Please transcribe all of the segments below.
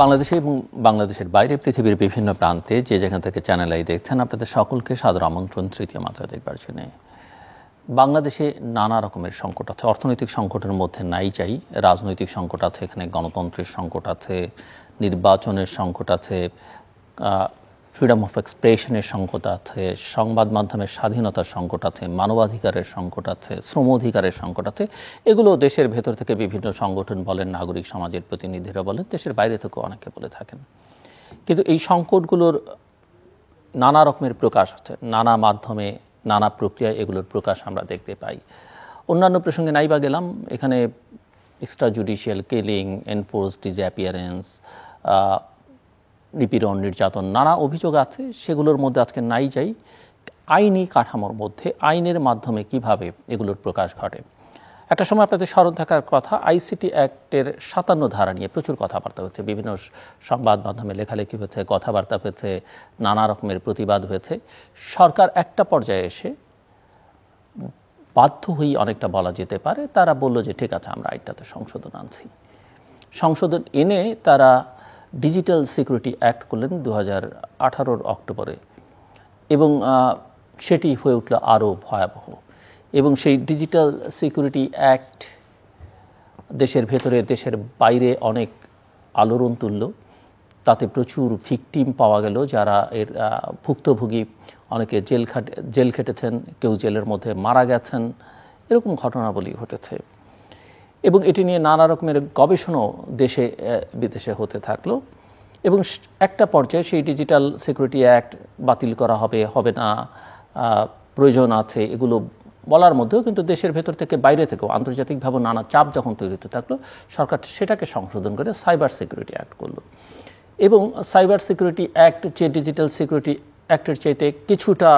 বাংলাদেশে এবং বাংলাদেশের বাইরে পৃথিবীর বিভিন্ন প্রান্তে যে যেখান থেকে চ্যানেল আই দেখছেন, আপনাদের সকলকে সাদর আমন্ত্রণ তৃতীয় মাত্রা দেখবার জন্য। বাংলাদেশে নানা রকমের সংকট আছে। অর্থনৈতিক সংকটের মধ্যে নাই চাই, রাজনৈতিক সংকট আছে, এখানে গণতন্ত্রের সংকট আছে, নির্বাচনের সংকট আছে, ফ্রিডম অফ এক্সপ্রেশনের সংকট আছে, সংবাদ মাধ্যমের স্বাধীনতার সংকট আছে, মানবাধিকারের সংকট আছে, শ্রম অধিকারের সংকট আছে। এগুলো দেশের ভেতর থেকে বিভিন্ন সংগঠন বলেন, নাগরিক সমাজের প্রতিনিধিরা বলেন, দেশের বাইরে থেকেও অনেকে বলে থাকেন। কিন্তু এই সংকটগুলোর নানা রকমের প্রকাশ আছে, নানা মাধ্যমে, নানা প্রক্রিয়ায় এগুলোর প্রকাশ আমরা দেখতে পাই। অন্যান্য প্রসঙ্গে নাইবা গেলাম, এখানে extra judicial killing, enforced disappearance, নিপীড়ন, নির্যাতন, নানা অভিযোগ আছে। সেগুলোর মধ্যে আজকে নাই যাই আইনি কাঠামোর মধ্যে, আইনের মাধ্যমে কিভাবে এগুলোর প্রকাশ ঘটে। একটা সময় আপনাদের স্মরণ থাকার কথা, আইসিটি অ্যাক্টের 57 ধারা নিয়ে প্রচুর কথাবার্তা হচ্ছে, বিভিন্ন সংবাদ মাধ্যমে লেখালেখি হয়েছে, কথাবার্তা হয়েছে, নানা রকমের প্রতিবাদ হয়েছে। সরকার একটা পর্যায়ে এসে বাধ্য হয়েই অনেকটা বলা যেতে পারে, তারা বলল যে ঠিক আছে, আমরা আইনটাতে সংশোধন আনছি। সংশোধন এনে তারা ডিজিটাল সিকিউরিটি অ্যাক্ট করলেন 2018 অক্টোবরে, এবং সেটি হয়ে উঠল আরও ভয়াবহ। এবং সেই ডিজিটাল সিকিউরিটি অ্যাক্ট দেশের ভেতরে দেশের বাইরে অনেক আলোড়ন তুলল। তাতে প্রচুর ভিকটিম পাওয়া গেল, যারা এর ভুক্তভোগী, অনেকে জেল খেটেছেন, কেউ জেলের মধ্যে মারা গেছেন, এরকম ঘটনাবলী ঘটেছে। এবং এটি নিয়ে নানা রকমের গবেষণাও দেশে বিদেশে হতে থাকলো। এবং একটা পর্যায়ে সেই ডিজিটাল সিকিউরিটি অ্যাক্ট বাতিল করা হবে, হবে না, প্রয়োজন আছে, এগুলো বলার মধ্যেও কিন্তু দেশের ভেতর থেকে বাইরে থেকেও আন্তর্জাতিকভাবে নানা চাপ যখন তৈরি হতে থাকলো, সরকার সেটাকে সংশোধন করে সাইবার সিকিউরিটি অ্যাক্ট করলো। এবং সাইবার সিকিউরিটি অ্যাক্ট যে ডিজিটাল সিকিউরিটি অ্যাক্টের চাইতে কিছুটা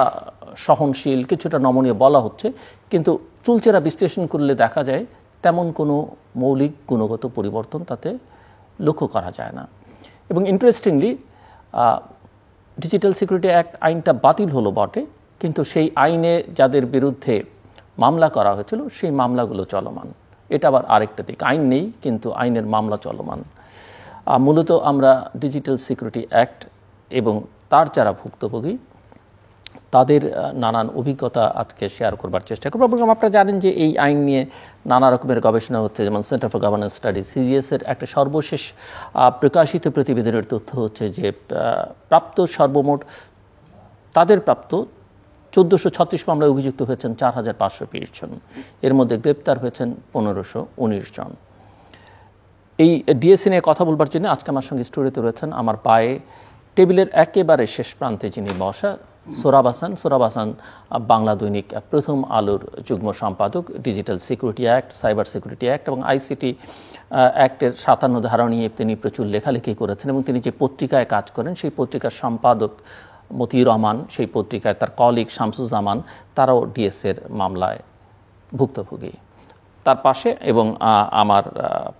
সহনশীল, কিছুটা নমনীয় বলা হচ্ছে, কিন্তু চুলচেরা বিশ্লেষণ করলে দেখা যায় তেমন কোনো মৌলিক গুণগত পরিবর্তন তাতে লক্ষ্য করা যায় না। এবং ইন্টারেস্টিংলি, ডিজিটাল সিকিউরিটি অ্যাক্ট আইনটা বাতিল হলো বটে, কিন্তু সেই আইনে যাদের বিরুদ্ধে মামলা করা হয়েছিল সেই মামলাগুলো চলমান। এটা আবার আরেকটা দিক, আইন নেই কিন্তু আইনের মামলা চলমান। মূলত আমরা ডিজিটাল সিকিউরিটি অ্যাক্ট এবং তার যারা ভুক্তভোগী তাদের নানান অভিজ্ঞতা আজকে শেয়ার করবার চেষ্টা করব। এবং আপনারা জানেন যে এই আইন নিয়ে নানা রকমের গবেষণা হচ্ছে, যেমন সেন্টার ফর গভর্নেন্স স্টাডিজ সিজিএসের একটা সর্বশেষ প্রকাশিত প্রতিবেদনের তথ্য হচ্ছে যে প্রাপ্ত সর্বমোট তাদের প্রাপ্ত 1436 মামলায় অভিযুক্ত হয়েছেন 4520 জন, এর মধ্যে গ্রেপ্তার হয়েছেন 1519 জন। এই ডিএসসি নিয়ে কথা বলবার জন্য আজকে আমার সঙ্গে স্টুডিওতে রয়েছেন আমার পায়ে টেবিলের একেবারে শেষ প্রান্তে যিনি বসা, সোহরাব হাসান। সোহরাব হাসান বাংলা দৈনিক প্রথম আলোর যুগ্ম সম্পাদক। Digital security act, cyber security act এবং আইসিটি অ্যাক্টের 57 ধারা নিয়ে তিনি প্রচুর লেখালেখি করেছেন। এবং তিনি যে পত্রিকায় কাজ করেন সেই পত্রিকার সম্পাদক মতিউর রহমান, সেই পত্রিকায় তার কলিগ শামসুজ্জামান, তারাও ডিএসের মামলায় ভুক্তভোগী। তার পাশে এবং আমার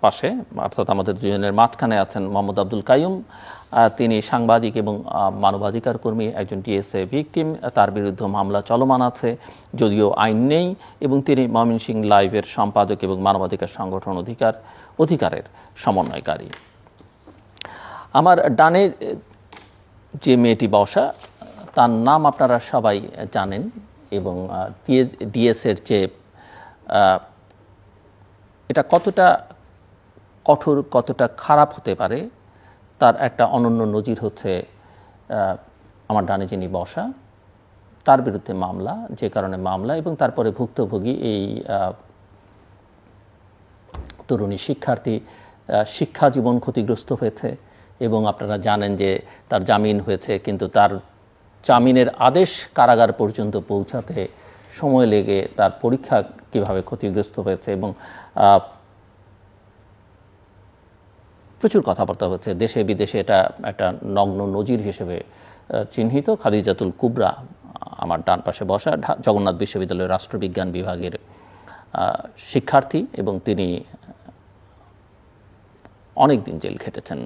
পাশে, অর্থাৎ আমাদের দুজনের মাঝখানে আছেন মোহাম্মদ আব্দুল কাইয়ুম। তিনি সাংবাদিক এবং মানবাধিকার কর্মী, একজন ডিএসএ ভিকটিম, তার বিরুদ্ধে মামলা চলমান আছে যদিও আইন নেই, এবং তিনি ময়মনসিংহ লাইভের সম্পাদক এবং মানবাধিকার সংগঠন অধিকারের সমন্বয়কারী। আমার ডানে যে মেয়েটি বসা, তার নাম আপনারা সবাই জানেন, এবং ডিএসের যে এটা কতটা কঠোর, কতটা খারাপ হতে পারে তার একটা অনন্য নজির হচ্ছে আমার ডানে যিনি বসা, তার বিরুদ্ধে মামলা, যে কারণে মামলা, এবং তারপরে ভুক্তভোগী এই তরুণী শিক্ষার্থী শিক্ষা জীবন ক্ষতিগ্রস্ত হয়েছে। এবং আপনারা জানেন যে তার জামিন হয়েছে, কিন্তু তার জামিনের আদেশ কারাগার পর্যন্ত পৌঁছাতে সময় লেগে তার পরীক্ষা কিভাবে ক্ষতিগ্রস্ত হয়েছে, এবং প্রচুর কথাবার্তা হচ্ছে দেশে বিদেশে। এটা একটা নগ্ন নজির হিসেবে চিহ্নিত। খাদিজাতুল কুবরা আমার ডান পাশে বসা, জগন্নাথ বিশ্ববিদ্যালয়ের রাষ্ট্রবিজ্ঞান বিভাগের শিক্ষার্থী, এবং তিনি অনেক দিন জেল খেটেছেন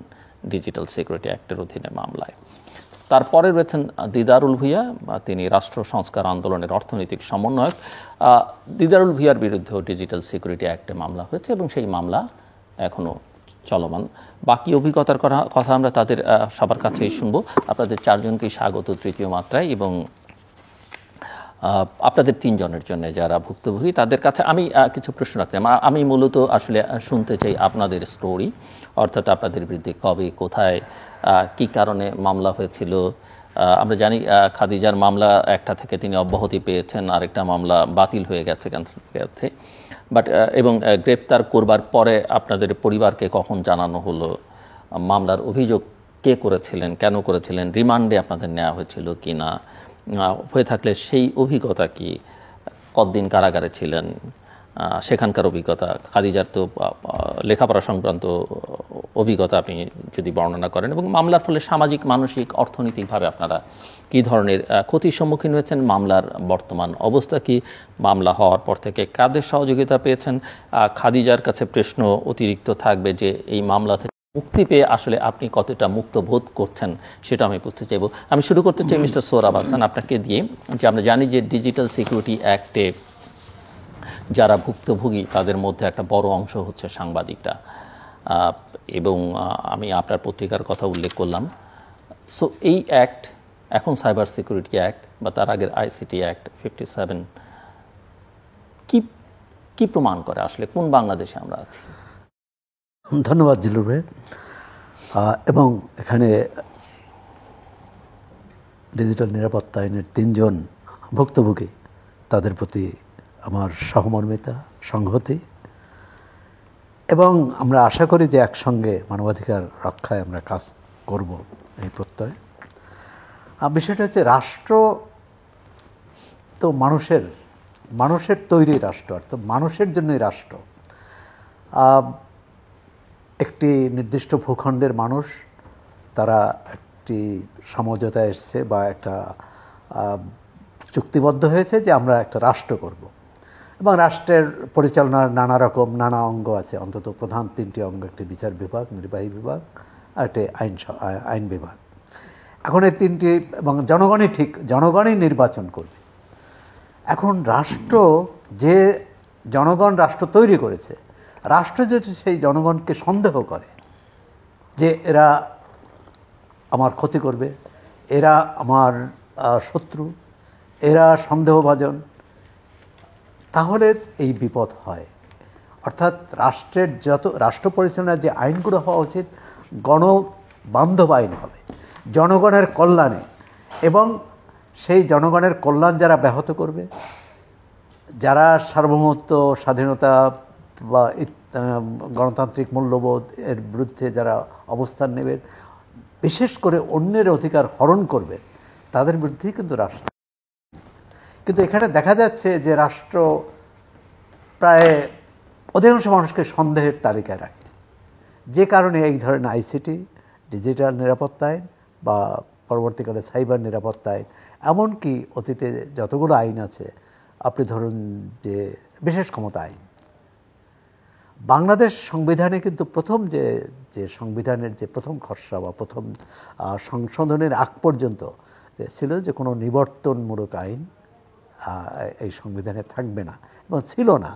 ডিজিটাল সিকিউরিটি অ্যাক্টের অধীনে মামলায়। তারপরে রয়েছেন দিদারুল ভূঁইয়া, তিনি রাষ্ট্র সংস্কার আন্দোলনের অর্থনৈতিক সমন্বয়ক। দিদারুল ভূঁইয়ার বিরুদ্ধেও ডিজিটাল সিকিউরিটি অ্যাক্টে মামলা হয়েছে, এবং সেই মামলা এখনও চলমান। বাকি অভিজ্ঞতার কথা আমরা তাদের সবার কাছেই শুনবো। আপনাদের চারজনকেই স্বাগত তৃতীয় মাত্রায়, এবং আপনাদের তিনজনের জন্য যারা ভুক্তভোগী তাদের কাছে আমি কিছু প্রশ্ন রাখতে চাই। আমি মূলত আসলে শুনতে চাই আপনাদের স্টোরি, অর্থাৎ আপনাদের বিরুদ্ধে কবে, কোথায়, কি কারণে মামলা হয়েছিল। আমরা জানি খাদিজার মামলা একটা থেকে তিনি অব্যাহতি পেয়েছেন, আরেকটা মামলা বাতিল হয়ে গেছে, ক্যান্সেল হয়ে গেছে, বাট এবং গ্রেপ্তার করবার পরে আপনাদের পরিবারকে কখন জানানো হলো, মামলার অভিযোগ কে করেছিলেন, কেন করেছিলেন, রিমান্ডে আপনাদের নেওয়া হয়েছিল কি না, হয়ে থাকলে সেই অভিজ্ঞতা কি, কতদিন কারাগারে ছিলেন, সেখানকার অভিজ্ঞতা, খাদিজার তো লেখাপড়া সংক্রান্ত অভিজ্ঞতা আপনি যদি বর্ণনা করেন, এবং মামলার ফলে সামাজিক, মানসিক, অর্থনৈতিকভাবে আপনারা কী ধরনের ক্ষতির সম্মুখীন হয়েছেন, মামলার বর্তমান অবস্থা কি, মামলা হওয়ার পর থেকে কাদের সহযোগিতা পেয়েছেন। খাদিজার কাছে প্রশ্ন অতিরিক্ত থাকবে যে এই মামলা থেকে মুক্তি পেয়ে আসলে আপনি কতটা মুক্ত বোধ করছেন সেটা আমি বুঝতে চাইব। আমি শুরু করতে চাই মিস্টার সোহরাব হাসান আপনাকে দিয়ে, যে আমরা জানি যে ডিজিটাল সিকিউরিটি অ্যাক্টে যারা ভুক্তভোগী তাদের মধ্যে একটা বড় অংশ হচ্ছে সাংবাদিকরা, এবং আমি আপনার পত্রিকার কথা উল্লেখ করলাম। সো এই অ্যাক্ট, এখন সাইবার সিকিউরিটি অ্যাক্ট বা তার আগের আইসিটি অ্যাক্ট 57, কি প্রমাণ করে আসলে কোন বাংলাদেশে আমরা আছি? ধন্যবাদ জিলুর ভাই। এবং এখানে ডিজিটাল নিরাপত্তা আইনের তিনজন ভুক্তভোগী, তাদের প্রতি আমার সহমর্মিতা, সংহতি, এবং আমরা আশা করি যে একসঙ্গে মানবাধিকার রক্ষায় আমরা কাজ করব, এই প্রত্যয়। বিষয়টা হচ্ছে, রাষ্ট্র তো মানুষের তৈরি রাষ্ট্র, অর্থাৎ মানুষের জন্যই রাষ্ট্র। একটি নির্দিষ্ট ভূখণ্ডের মানুষ, তারা একটি সমঝোতায় এসছে বা একটা চুক্তিবদ্ধ হয়েছে যে আমরা একটা রাষ্ট্র করব, এবং রাষ্ট্রের পরিচালনার নানা অঙ্গ আছে, অন্তত প্রধান তিনটি অঙ্গ, একটি বিচার বিভাগ, নির্বাহী বিভাগ আর একটি আইন বিভাগ। এখন এই তিনটি, এবং জনগণই নির্বাচন করবে। এখন রাষ্ট্র, যে জনগণ রাষ্ট্র তৈরি করেছে, রাষ্ট্র যদি সেই জনগণকে সন্দেহ করে যে এরা আমার ক্ষতি করবে, এরা আমার শত্রু, এরা সন্দেহভাজন, তাহলে এই বিপদ হয়। অর্থাৎ রাষ্ট্র পরিচালনার যে আইনগুলো হওয়া উচিত, গণবান্ধব আইন হবে, জনগণের কল্যাণে, এবং সেই জনগণের কল্যাণ যারা ব্যাহত করবে, যারা সার্বভৌমত্ব, স্বাধীনতা বা গণতান্ত্রিক মূল্যবোধ এর বিরুদ্ধে যারা অবস্থান নেবে, বিশেষ করে অন্যের অধিকার হরণ করবে, তাদের বিরুদ্ধেই কিন্তু রাষ্ট্র। কিন্তু এখানে দেখা যাচ্ছে যে রাষ্ট্র প্রায় অধিকাংশ মানুষকে সন্দেহের তালিকায় রাখে, যে কারণে এই ধরনের আইসিটি, ডিজিটাল নিরাপত্তা আইন বা পরবর্তীকালে সাইবার নিরাপত্তা আইন, এমনকি অতীতে যতগুলো আইন আছে, আপনি ধরুন যে বিশেষ ক্ষমতা আইন, বাংলাদেশ সংবিধানে কিন্তু প্রথম যে সংবিধানের যে প্রথম খসড়া বা প্রথম সংশোধনের আগ পর্যন্ত ছিল যে কোনো নিবর্তনমূলক আইন এই সংবিধানে থাকবে না, এবং ছিল না।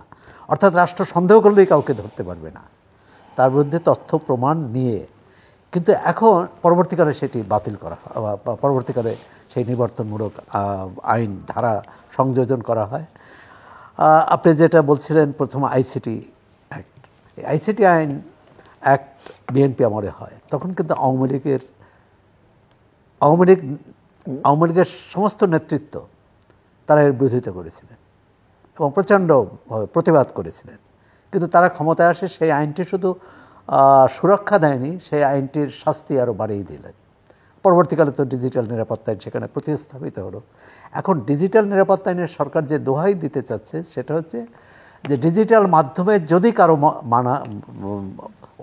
অর্থাৎ রাষ্ট্র সন্দেহ করলেই কাউকে ধরতে পারবে না, তার বিরুদ্ধে তথ্য প্রমাণ নিয়ে। কিন্তু এখন পরবর্তীকালে সেটি বাতিল করা হয়, পরবর্তীকালে সেই নিবর্তনমূলক আইন ধারা সংযোজন করা হয়। আপনি যেটা বলছিলেন প্রথম আইসিটি অ্যাক্ট, এই আইসিটি আইন অ্যাক্ট বিএনপি আমলে হয়, তখন কিন্তু আওয়ামী লীগের সমস্ত নেতৃত্ব তারা এর বিরোধিতা করেছিলেন এবং প্রচণ্ডভাবে প্রতিবাদ করেছিলেন। কিন্তু তারা ক্ষমতায় আসে, সেই আইনটি শুধু সুরক্ষা দেয়নি, সেই আইনটির শাস্তি আরও বাড়িয়ে দিলেন। পরবর্তীকালে তো ডিজিটাল নিরাপত্তা আইন সেখানে প্রতিস্থাপিত হলো। এখন ডিজিটাল নিরাপত্তা আইনের সরকার যে দোহাই দিতে চাচ্ছে সেটা হচ্ছে যে ডিজিটাল মাধ্যমে যদি কারো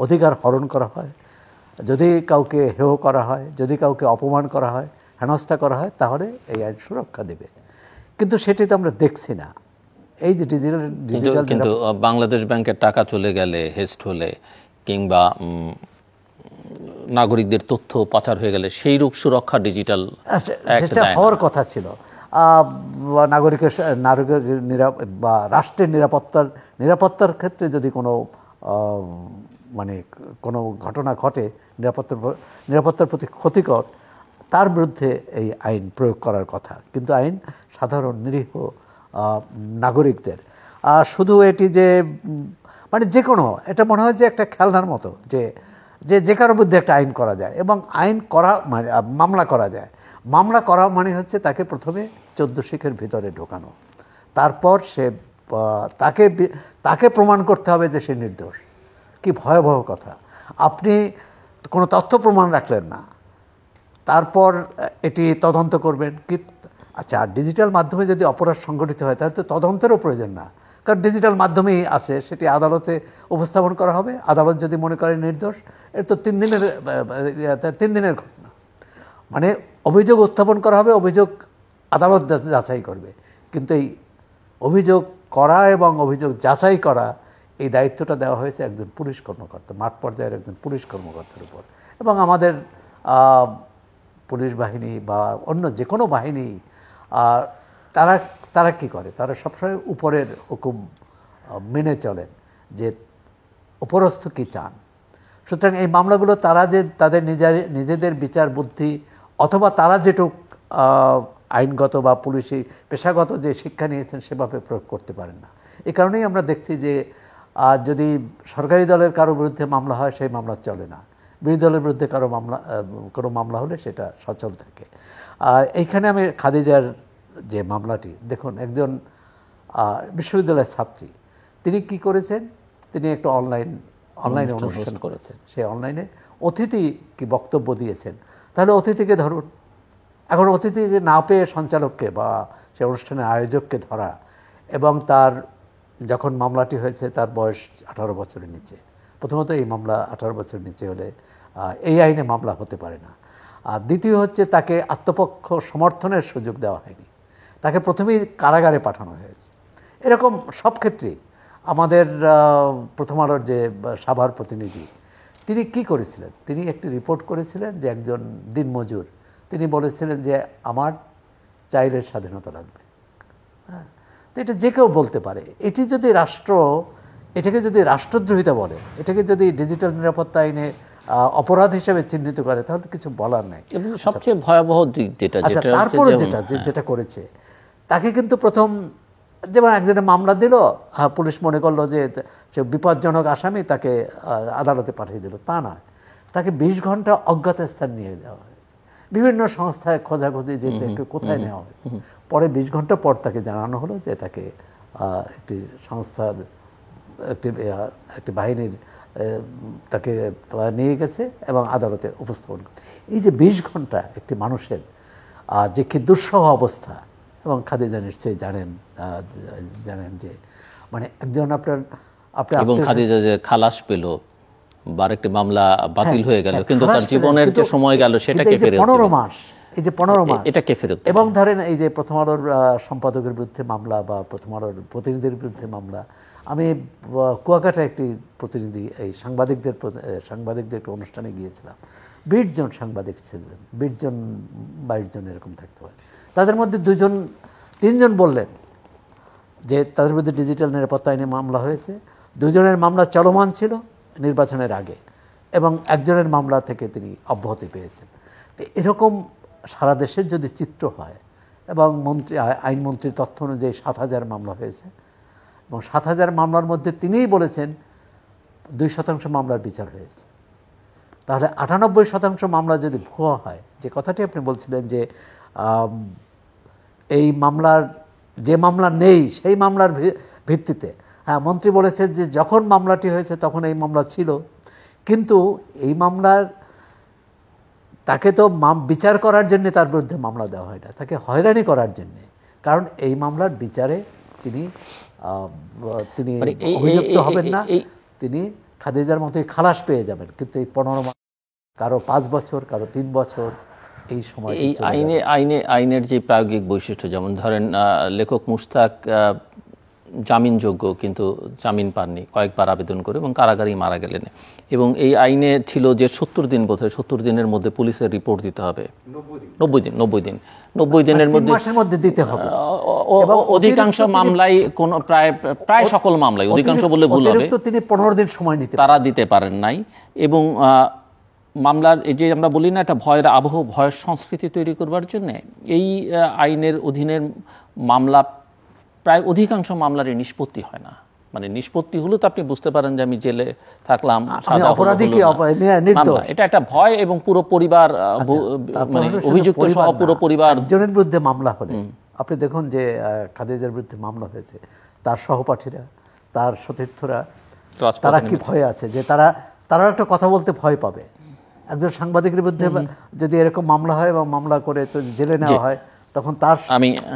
অধিকার হরণ করা হয়, যদি কাউকে হেয় করা হয়, যদি কাউকে অপমান করা হয়, হেনস্থা করা হয়, তাহলে এই আইন সুরক্ষা দেবে। কিন্তু সেটি তো আমরা দেখছি না। এই যে ডিজিটাল কিন্তু বাংলাদেশ ব্যাংকের টাকা চলে গেলে, হেস্ট হলে, কিংবা নাগরিকদের তথ্য পাচার হয়ে গেলে সেই রূপ সুরক্ষা ডিজিটাল সেটা হওয়ার কথা ছিল। নাগরিকের বা রাষ্ট্রের নিরাপত্তার ক্ষেত্রে যদি কোনো মানে কোনো ঘটনা ঘটে নিরাপত্তার প্রতি ক্ষতিকর, তার বিরুদ্ধে এই আইন প্রয়োগ করার কথা। কিন্তু আইন সাধারণ নিরীহ নাগরিকদের, আর শুধু এটি যে মানে যে কোনো, এটা মনে হয় যে একটা খেলনার মতো, যে কারোর বিরুদ্ধে একটা আইন করা যায় এবং আইন করা মানে মামলা করা যায়। মামলা করা মানে হচ্ছে তাকে প্রথমে 14 শিখের ভিতরে ঢোকানো, তারপর সে তাকে প্রমাণ করতে হবে যে সে নির্দোষ। কি ভয়াবহ কথা! আপনি কোনো তথ্য প্রমাণ রাখলেন না, তারপর এটি তদন্ত করবেন কি? আচ্ছা, ডিজিটাল মাধ্যমে যদি অপরাধ সংগঠিত হয় তাহলে তো তদন্তেরও প্রয়োজন না, কারণ ডিজিটাল মাধ্যমেই আছে, সেটি আদালতে উপস্থাপন করা হবে। আদালত যদি মনে করে নির্দোষ, এর তো 3 দিনের ঘটনা। মানে অভিযোগ উত্থাপন করা হবে, অভিযোগ আদালত যাচাই করবে। কিন্তু এই অভিযোগ করা এবং অভিযোগ যাচাই করা, এই দায়িত্বটা দেওয়া হয়েছে একজন পুলিশ কর্মকর্তা, মাঠ পর্যায়ের একজন পুলিশ কর্মকর্তার উপর। এবং আমাদের পুলিশ বাহিনী বা অন্য যে কোনো বাহিনী, তারা কি করে? তারা সবসময় উপরের হুকুম মেনে চলেন, যে উপরস্থ কি চান। সুতরাং এই মামলাগুলো তারা যে তাদের নিজেদের বিচার বুদ্ধি অথবা তারা যেটুক আইনগত বা পুলিশি পেশাগত যে শিক্ষা নিয়েছেন সেভাবে প্রয়োগ করতে পারেন না। এই কারণেই আমরা দেখছি যে যদি সরকারি দলের কারো বিরুদ্ধে মামলা হয়, সেই মামলা চলে না। বিরোধী দলের বিরুদ্ধে কোনো মামলা হলে সেটা সচল থাকে। এইখানে আমি খাদিজার যে মামলাটি দেখুন, একজন বিশ্ববিদ্যালয়ের ছাত্রী, তিনি কি করেছেন? তিনি একটা অনলাইনে অনুষ্ঠান করেছেন। সেই অনলাইনে অতিথি কি বক্তব্য দিয়েছেন, তাহলে অতিথিকে ধরুন। এখন অতিথিকে না পেয়ে সঞ্চালককে বা সে অনুষ্ঠানের আয়োজককে ধরা, এবং তার যখন মামলাটি হয়েছে তার বয়স 18 বছরের নিচে। প্রথমত এই মামলা 18 বছরের নিচে হলে এই আইনে মামলা হতে পারে না। আর দ্বিতীয় হচ্ছে, তাকে আত্মপক্ষ সমর্থনের সুযোগ দেওয়া হয়নি, তাকে প্রথমেই কারাগারে পাঠানো হয়েছে। এরকম সব ক্ষেত্রেই আমাদের প্রথম আলোর যে সাভার প্রতিনিধি, তিনি কি করেছিলেন? তিনি একটি রিপোর্ট করেছিলেন যে একজন দিনমজুর, তিনি বলেছিলেন যে আমার চাইলের স্বাধীনতা লাগবে। হ্যাঁ, তো এটা যে কেউ বলতে পারে। এটাকে যদি রাষ্ট্রদ্রোহিতা বলে, এটাকে যদি ডিজিটাল নিরাপত্তা আইনে অপরাধ হিসেবে চিহ্নিত করে, তাহলে তো কিছু বলার নাই। সবচেয়ে ভয়াবহ দিক তারপরে যেটা করেছে, তাকে কিন্তু প্রথম যেমন একজনে মামলা দিল, পুলিশ মনে করলো যে সে বিপজ্জনক আসামি, তাকে আদালতে পাঠিয়ে দিল। তা নয়, তাকে 20 ঘন্টা অজ্ঞাত স্থান নিয়ে যাওয়া হয়েছে। বিভিন্ন সংস্থায় খোঁজাখুঁজি যে কোথায় নেওয়া হয়েছে। পরে 20 ঘন্টা পর তাকে জানানো হলো যে তাকে একটি সংস্থার একটি বাহিনীর তাকে নিয়ে গেছে এবং আদালতে উপস্থাপন করে। এই যে 20 ঘন্টা একটি মানুষের যে কি দুঃসহ অবস্থা, এবং খাদিজা নিশ্চয়ই জানেন যে মানে একজন আপনার এবং খাদিজা যে খালাস পেল, আরেকটি মামলা বাতিল হয়ে গেল, কিন্তু তার জীবনের যে সময় গেল সেটাকে ফেরত 15 মাস, এই যে 15 মাস এটাকে ফেরত। এবং ধরেন এই যে প্রথম আলোর সম্পাদকের বিরুদ্ধে মামলা বা প্রথম আলোর প্রতিনিধির বিরুদ্ধে মামলা। আমি কুয়াকাটা একটি প্রতিনিধি, এই সাংবাদিকদের একটা অনুষ্ঠানে গিয়েছিলাম। 20 জন সাংবাদিক ছিলেন, 20 জন 22 জন এরকম থাকতে পারে। তাদের মধ্যে 3 জন বললেন যে তাদের বিরুদ্ধে ডিজিটাল নিরাপত্তা আইনে মামলা হয়েছে। 2 জনের মামলা চলমান ছিল নির্বাচনের আগে, এবং একজনের মামলা থেকে তিনি অব্যাহতি পেয়েছেন। তো এরকম সারা দেশের যদি চিত্র হয়, এবং আইনমন্ত্রীর তথ্য অনুযায়ী 7000 মামলা হয়েছে, এবং 7000 মামলার মধ্যে তিনিই বলেছেন 2% মামলার বিচার হয়েছে। তাহলে 98% মামলা যদি ভুয়া হয়, যে কথাটি আপনি বলছিলেন যে এই মামলার যে মামলা নেই সেই মামলার ভিত্তিতে, হ্যাঁ, মন্ত্রী বলেছেন যে যখন মামলাটি হয়েছে তখন এই মামলা ছিল, কিন্তু এই মামলার তাকে তো বিচার করার জন্য তার বিরুদ্ধে মামলা দেওয়া হয় না, তাকে হয়রানি করার জন্য। কারণ এই মামলার বিচারে তিনি অভিযুক্ত হবেন না, তিনি খাদিজার মতোই খালাস পেয়ে যাবেন। কিন্তু এই 15 মাস, কারো 5 বছর, কারো 3 বছর, এই সময় এই আইনের যে প্রায়োগিক বৈশিষ্ট্য, যেমন ধরেন লেখক মুশতাক জামিনযোগ্য, কিন্তু জামিন পাননি, কয়েকবার আবেদন করে এবং কারাগারেই মারা গেলেন। এবং এই আইনে ছিল যে 70 দিন, বোধহয় 70 দিনের মধ্যে পুলিশের রিপোর্ট দিতে হবে। 90 দিনের মধ্যে দিতে হবে। অধিকাংশ মামলাই প্রায় সকল মামলাই, অধিকাংশ বললে ভুল হবে, তিনি 15 দিন সময় তারা দিতে পারেন নাই। এবং মামলার এই যে আমরা বলি না, একটা ভয়ের আবহ, ভয়ের সংস্কৃতি তৈরি করবার জন্য এই আইনের অধীনের মামলা প্রায় অধিকাংশ মামলারই নিষ্পত্তি হয় না। মানে নিষ্পত্তি হলো তো আপনি বুঝতে পারেন যে আমি জেলে থাকলাম, এটা একটা ভয়। এবং পুরো পরিবার, মানে অভিযুক্ত সহ পুরো পরিবার, একজনের বিরুদ্ধে মামলা হলে আপনি দেখুন যে খাদিজার বিরুদ্ধে মামলা হয়েছে, তার সহপাঠীরা, তার সতীর্থরা, তারা কি ভয় আছে যে তারা একটা কথা বলতে ভয় পাবে। একজন সাংবাদিকের বিরুদ্ধে যদি এরকম মামলা হয় এবং মামলা করে তো জেলে নেওয়া হয়, তখন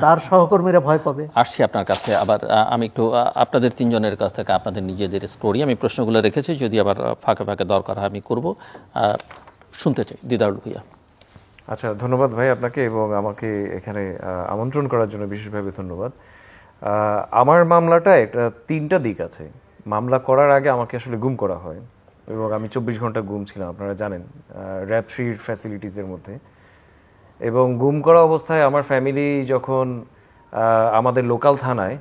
তার সহকর্মীরা ভয় পাবে। আসছি আপনার কাছে আবার, আমি একটু আপনাদের তিনজনের কাছ থেকে আপনাদের নিজেদের স্টোরি, আমি প্রশ্নগুলো রেখেছি, যদি আবার ফাঁকে ফাঁকে দরকার হয় আমি করব, শুনতে চাই। দিদারুল ভূঁইয়া। আচ্ছা, ধন্যবাদ ভাই আপনাকে, এবং আমাকে এখানে আমন্ত্রণ করার জন্য বিশেষভাবে ধন্যবাদ। আমার মামলাটা একটা 3টা দিক আছে। মামলা করার আগে আমাকে আসলে গুম করা হয়, এবং আমি 24 ঘন্টা গুম ছিলাম, আপনারা জানেন, র্যাব 3 ফ্যাসিলিটিসের মধ্যে। এবং গুম করা অবস্থায় আমার ফ্যামিলি যখন আমাদের লোকাল থানায়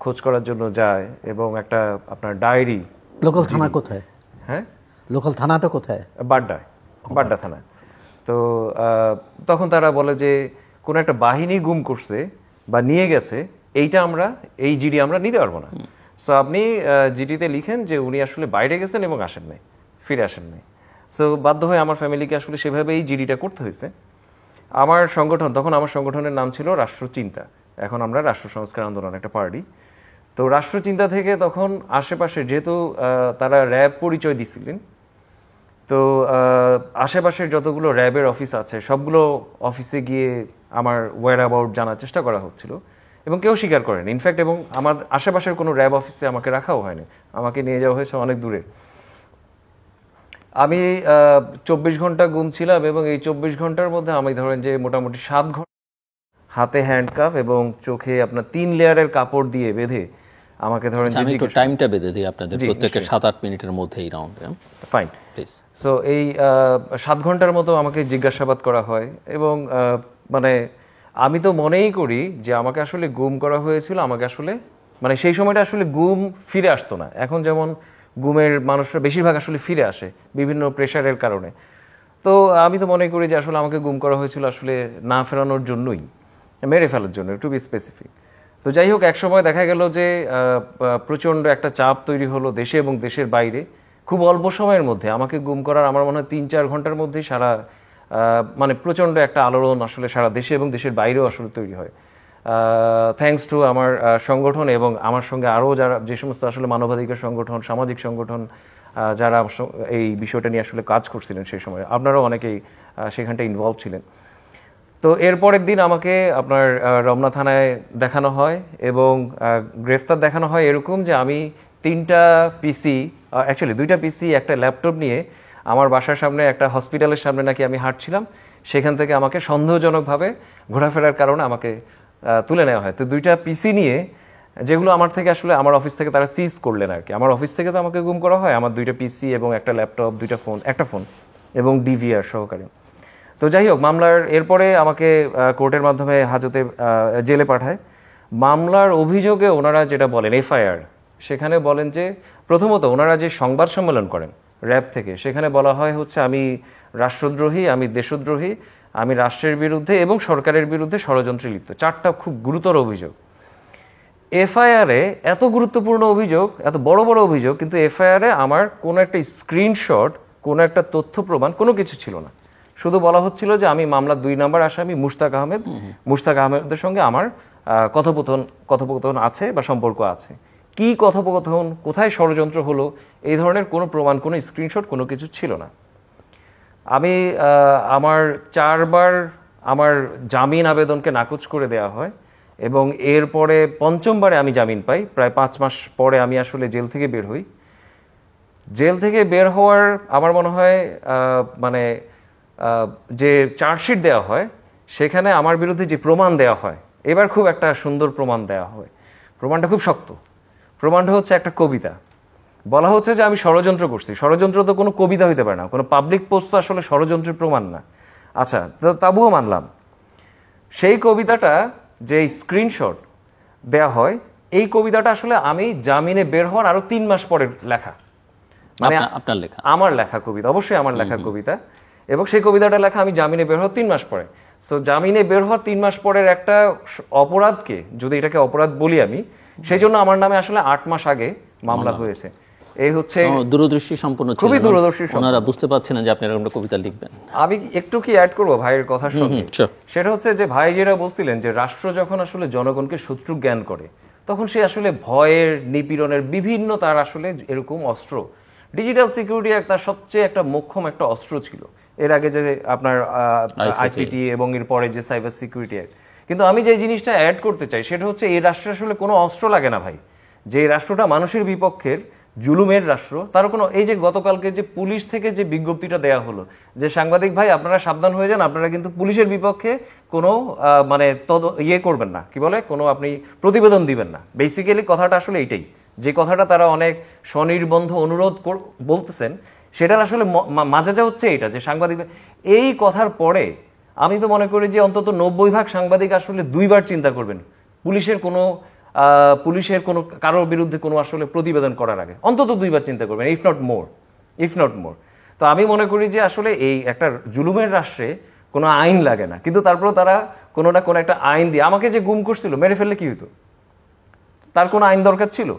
খোঁজ করার জন্য যায়, এবং একটা আপনার ডায়েরি। লোকাল থানা কোথায়? হ্যাঁ, লোকাল থানাটা কোথায়? বাড্ডা থানা। তো তখন তারা বলে যে কোনো একটা বাহিনী গুম করছে বা নিয়ে গেছে, এই জিডি আমরা নিতে পারবো না। সো আপনি জিডিতে লিখেন যে উনি আসলে বাইরে গেছেন এবং ফিরে আসেন নাই। সো বাধ্য হয়ে আমার ফ্যামিলিকে আসলে সেভাবে এই জিডিটা করতে হয়েছে। তখন আমার সংগঠনের নাম ছিল রাষ্ট্রচিন্তা, এখন আমরা রাষ্ট্র সংস্কার আন্দোলন, একটা পার্টি। তো রাষ্ট্রচিন্তা থেকে তখন আশেপাশে, যেহেতু তারা র্যাব পরিচয় দিছিলেন, তো আশেপাশের যতগুলো র্যাবের অফিস আছে সবগুলো অফিসে গিয়ে আমার ওয়্যার অ্যাবাউট জানার চেষ্টা করা হচ্ছিল, এবং কেউ স্বীকার করেন ইনফ্যাক্ট। এবং আমার আশেপাশের কোনো র্যাব অফিসে আমাকে রাখাও হয়নি, আমাকে নিয়ে যাওয়া হয়েছে অনেক দূরে। আমি 24 ঘন্টা গুম ছিলাম, এবং এই 24 ঘন্টার মধ্যে আমি ধরেন যে মোটামুটি 7 ঘন্টা হাতে হ্যান্ডকাফ এবং চোখে আপনার 3 লেয়ারের কাপড় দিয়ে বেঁধে আমাকে ধরেন যে, আমি একটু টাইমটা বেঁধে দিই আপনাদের, প্রত্যেককে 7-8 মিনিটের মধ্যে এই রাউন্ডে। Fine, please. সো এই 7 ঘন্টার মতো আমাকে জিজ্ঞাসাবাদ করা হয়, এবং মানে আমি তো মনেই করি যে আমাকে আসলে গুম করা হয়েছিল। আমাকে আসলে মানে সেই সময়টা আসলে গুম ফিরে আসতো না। এখন যেমন গুমের মানুষরা বেশিরভাগ আসলে ফিরে আসে বিভিন্ন প্রেশারের কারণে, তো আমি তো মনে করি যে আসলে আমাকে গুম করা হয়েছিল আসলে না ফেরানোর জন্যই, মেরে ফেলার জন্য, টু বি স্পেসিফিক। তো যাই হোক, একসময় দেখা গেল যে প্রচণ্ড একটা চাপ তৈরি হলো দেশে এবং দেশের বাইরে। খুব অল্প সময়ের মধ্যে আমাকে গুম করার আমার মনে হয় 3-4 ঘন্টার মধ্যেই মানে প্রচণ্ড একটা আলোড়ন আসলে সারা দেশে এবং দেশের বাইরেও আসলে তৈরি হয়। থ্যাঙ্কস টু আমার সংগঠন, এবং আমার সঙ্গে আরও যে সমস্ত আসলে মানবাধিকার সংগঠন, সামাজিক সংগঠন যারা এই বিষয়টা নিয়ে আসলে কাজ করছিলেন সেই সময়, আপনারাও অনেকেই সেখানটা ইনভলভ ছিলেন। তো এরপরের দিন আমাকে আপনার রমনা থানায় দেখানো হয়, এবং গ্রেফতার দেখানো হয় এরকম যে আমি 2টা পিসি, একটা ল্যাপটপ নিয়ে আমার বাসার সামনে একটা হসপিটালের সামনে নাকি আমি হাঁটছিলাম, সেখান থেকে আমাকে সন্দেহজনকভাবে ঘোরাফেরার কারণে আমাকে তুলে নেওয়া হয়। তো 2টা পিসি নিয়ে, যেগুলো আমার থেকে আসলে আমার অফিস থেকে তারা সিজ করলেন আর কি। আমার অফিস থেকে তো আমাকে গুম করা হয়, আমার 2টা পিসি এবং একটা ল্যাপটপ, 2টা ফোন, একটা ফোন এবং ডিভিআর সহকারে। তো যাই হোক, মামলার এরপরে আমাকে কোর্টের মাধ্যমে হাজতে জেলে পাঠায়। মামলার অভিযোগে ওনারা যেটা বলেন, এফআইআর, সেখানে বলেন যে প্রথমত ওনারা যে সংবাদ সম্মেলন করেন র্যাব থেকে, সেখানে বলা হয় হচ্ছে আমি রাষ্ট্রদ্রোহী, আমি দেশদ্রোহী, আমি রাষ্ট্রের বিরুদ্ধে এবং সরকারের বিরুদ্ধে ষড়যন্ত্রে লিপ্ত। 4টা খুব গুরুতর অভিযোগ। এফআইআরে এত গুরুত্বপূর্ণ অভিযোগ, এত বড় বড় অভিযোগ, কিন্তু এফআইআরে আমার কোনো একটা স্ক্রিনশট, কোনো একটা তথ্য প্রমাণ, কোনো কিছু ছিল না। শুধু বলা হচ্ছিল যে আমি মামলার 2 নম্বর আসামি মুশতাক আহমেদের সঙ্গে আমার কথোপকথন আছে বা সম্পর্ক আছে। কি কথোপকথন, কোথায় ষড়যন্ত্র হলো, এই ধরনের কোনো প্রমাণ, কোনো স্ক্রিনশট, কোনো কিছু ছিল না। আমি আমার 4বার আমার জামিন আবেদনকে নাকচ করে দেওয়া হয়, এবং এরপরে 5মবারে আমি জামিন পাই। প্রায় 5 মাস পরে আমি আসলে জেল থেকে বের হই। জেল থেকে বের হওয়ার আমার মনে হয় মানে যে চার্জশিট দেওয়া হয়, সেখানে আমার বিরুদ্ধে যে প্রমাণ দেওয়া হয়, এবার খুব একটা সুন্দর প্রমাণ দেওয়া হয়। প্রমাণটা খুব শক্ত। প্রমাণটা হচ্ছে একটা কবিতা, বলা হচ্ছে যে আমি ষড়যন্ত্র করছি। ষড়যন্ত্র তো কোনো কবিতা হইতে পারে না, কোনো পাবলিক পোস্ট তো আসলে ষড়যন্ত্রের প্রমাণ না। আচ্ছা, তবুও মানলাম সেই কবিতাটা যে স্ক্রিনশট দেয়া হয়, এই কবিতাটা আসলে আমি জামিনে বের হওয়ার আরো 3 মাস পরে লেখা, মানে আপনার লেখা, আমার লেখা কবিতা, অবশ্যই আমার লেখা কবিতা। এবং সেই কবিতাটা লেখা আমি জামিনে বের হওয়ার 3 মাস পরে। সো জামিনে বের হওয়ার 3 মাস পরের একটা অপরাধকে, যদি এটাকে অপরাধ বলি আমি, সেই জন্য আমার নামে আসলে 8 মাস আগে মামলা হয়েছে। এই হচ্ছে দূরদৃষ্টি সম্পন্ন, খুবই দূরদর্শী। ওনারা বুঝতে পারছেন না যে আপনি এরকম কবিতা লিখবেন। আমি একটু কি অ্যাড করবো ভাইয়ের কথার সঙ্গে? সেটা হচ্ছে যে ভাই যেটা বলছিলেন যে রাষ্ট্র যখন আসলে জনগণকে শত্রু জ্ঞান করে, তখন সে আসলে ভয়ের, নিপীড়নের বিভিন্ন তার আসলে এরকম অস্ত্র, ডিজিটাল সিকিউরিটি তার সবচেয়ে একটা মোক্ষম একটা অস্ত্র ছিল। এর আগে যে আপনার আইসিটি এবং এর পরে যে সাইবার সিকিউরিটি অ্যাক্ট। কিন্তু আমি যে জিনিসটা অ্যাড করতে চাই সেটা হচ্ছে এই রাষ্ট্রে আসলে কোনো অস্ত্র লাগে না ভাই। যে রাষ্ট্রটা মানুষের বিপক্ষের, জুলুমের রাষ্ট্র, তার কোনো, এই যে গতকালকে যে পুলিশ থেকে যে বিজ্ঞপ্তিটা দেয়া হলো যে সাংবাদিক ভাই আপনারা সাবধান হয়ে যান, আপনারা কিন্তু পুলিশের বিপক্ষে কোনো মানে করবেন না, কি বলে, কোনো আপনি প্রতিবেদন দিবেন না। বেসিক্যালি কথাটা আসলে এইটাই, যে কথাটা তারা অনেক স্বনির্বন্ধ অনুরোধ বলতেছেন, সেটার আসলে মাঝাটা হচ্ছে এটা যে সাংবাদিক, এই কথার পরে আমি তো মনে করি যে অন্তত 90% সাংবাদিক আসলে 2বার চিন্তা করবেন পুলিশের কোনো কারোর বিরুদ্ধে কোনো আসলে প্রতিবেদন করার আগে, অন্তত 2বার চিন্তা করবেন, ইফ নট মোর। তো আমি মনে করি যে আসলে এই একটা জুলুমের রাষ্ট্রে কোনো আইন লাগে না, কিন্তু তারপরেও তারা কোনো না কোনো একটা আইন দিয়ে, আমাকে যে গুম করছিল মেরে ফেললে কি হতো, তার কোনো আইন দরকার ছিল?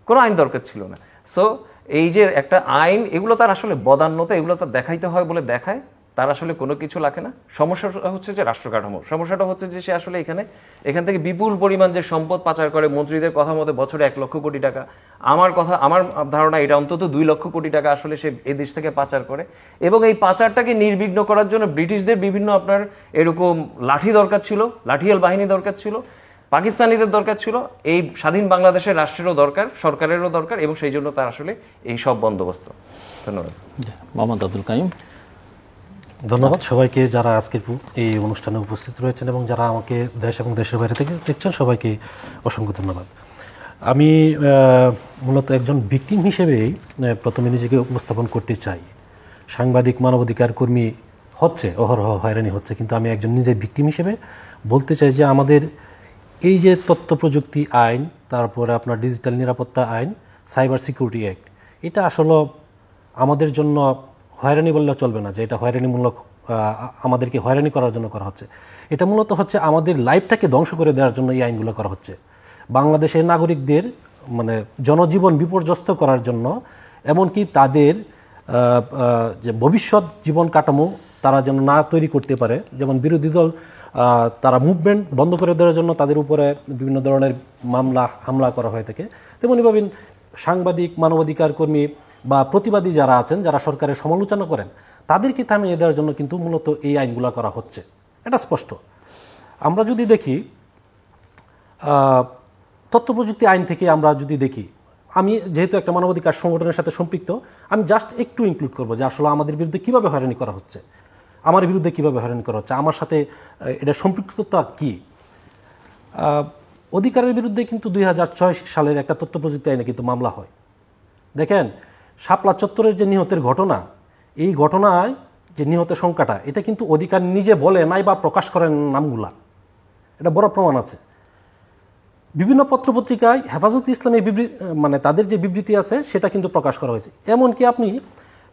কোনো আইন দরকার ছিল না। সো এই যে একটা আইন, এগুলো তার আসলে বদান্যতা, এগুলো তার দেখাইতে হয় বলে দেখায়, তার আসলে কোনো কিছু লাগে না। সমস্যাটা হচ্ছে যে রাষ্ট্র কাঠামো, সমস্যাটা হচ্ছে যে সে আসলে এখান থেকে বিপুল পরিমাণ যে সম্পদ পাচার করে, মন্ত্রীদের কথা মতে বছরে 1 লক্ষ কোটি টাকা, আমার ধারণা এটা অন্তত 2 লক্ষ কোটি টাকা আসলে সে এই দেশ থেকে পাচার করে। এবং এই পাচারটাকে নির্বিঘ্ন করার জন্য ব্রিটিশদের বিভিন্ন আপনার এরকম লাঠি দরকার ছিল, লাঠিয়াল বাহিনী দরকার ছিল, পাকিস্তানিদের দরকার ছিল, এই স্বাধীন বাংলাদেশের রাষ্ট্রেরও দরকার, সরকারেরও দরকার, এবং সেই জন্য তার আসলে এই সব বন্দোবস্ত। ধন্যবাদ। মোহাম্মদ আব্দুল কাইয়ুম। ধন্যবাদ সবাইকে যারা আজকের এই অনুষ্ঠানে উপস্থিত রয়েছেন এবং যারা আমাকে দেশ এবং দেশের বাইরে থেকে দেখছেন, সবাইকে অসংখ্য ধন্যবাদ। আমি মূলত একজন ভিকটিম হিসেবেই প্রথমে নিজেকে উপস্থাপন করতে চাই। সাংবাদিক, মানবাধিকার কর্মী হচ্ছে, অহরহ হয়রানি হচ্ছে, কিন্তু আমি একজন নিজে ভিকটিম হিসেবে বলতে চাই যে আমাদের এই যে তথ্য প্রযুক্তি আইন, তারপরে আপনার ডিজিটাল নিরাপত্তা আইন, সাইবার সিকিউরিটি অ্যাক্ট, এটা আসলে আমাদের জন্য হয়রানি বললে চলবে না, যে এটা হয়রানিমূলক, আমাদেরকে হয়রানি করার জন্য করা হচ্ছে। এটা মূলত হচ্ছে আমাদের লাইফটাকে ধ্বংস করে দেওয়ার জন্য এই আইনগুলো করা হচ্ছে। বাংলাদেশের নাগরিকদের মানে জনজীবন বিপর্যস্ত করার জন্য, এমনকি তাদের যে ভবিষ্যৎ জীবন কাঠামো তারা যেন না তৈরি করতে পারে। যেমন বিরোধী দল তারা মুভমেন্ট বন্ধ করে দেওয়ার জন্য তাদের উপরে বিভিন্ন ধরনের হামলা করা হয়ে থাকে, তেমনিভাবে সাংবাদিক, মানবাধিকার কর্মী বা প্রতিবাদী যারা আছেন, যারা সরকারের সমালোচনা করেন, তাদেরকে থামিয়ে দেওয়ার জন্য কিন্তু মূলত এই আইনগুলো করা হচ্ছে। এটা স্পষ্ট। আমরা যদি দেখি তথ্য প্রযুক্তি আইন থেকে, আমরা যদি দেখি, আমি যেহেতু একটা মানবাধিকার সংগঠনের সাথে সম্পৃক্ত, আমি জাস্ট একটু ইনক্লুড করবো যে আসলে আমাদের বিরুদ্ধে কীভাবে হয়রানি করা হচ্ছে, আমার বিরুদ্ধে কীভাবে হয়রানি করা হচ্ছে, আমার সাথে এটা সম্পৃক্ততা কী। অধিকারের বিরুদ্ধে কিন্তু 2006 সালের একটা তথ্য প্রযুক্তি আইনে কিন্তু মামলা হয়। দেখেন, শাপলা চত্বরের যে নিহতের ঘটনা, এই ঘটনায় যে নিহতের সংখ্যাটা, এটা কিন্তু অধিকার নিজে বলে নাই বা প্রকাশ করেন নামগুলা, এটা বড় প্রমাণ আছে। বিভিন্ন পত্রপত্রিকায় হেফাজতে ইসলামের মানে তাদের যে বিবৃতি আছে সেটা কিন্তু প্রকাশ করা হয়েছে। এমনকি আপনি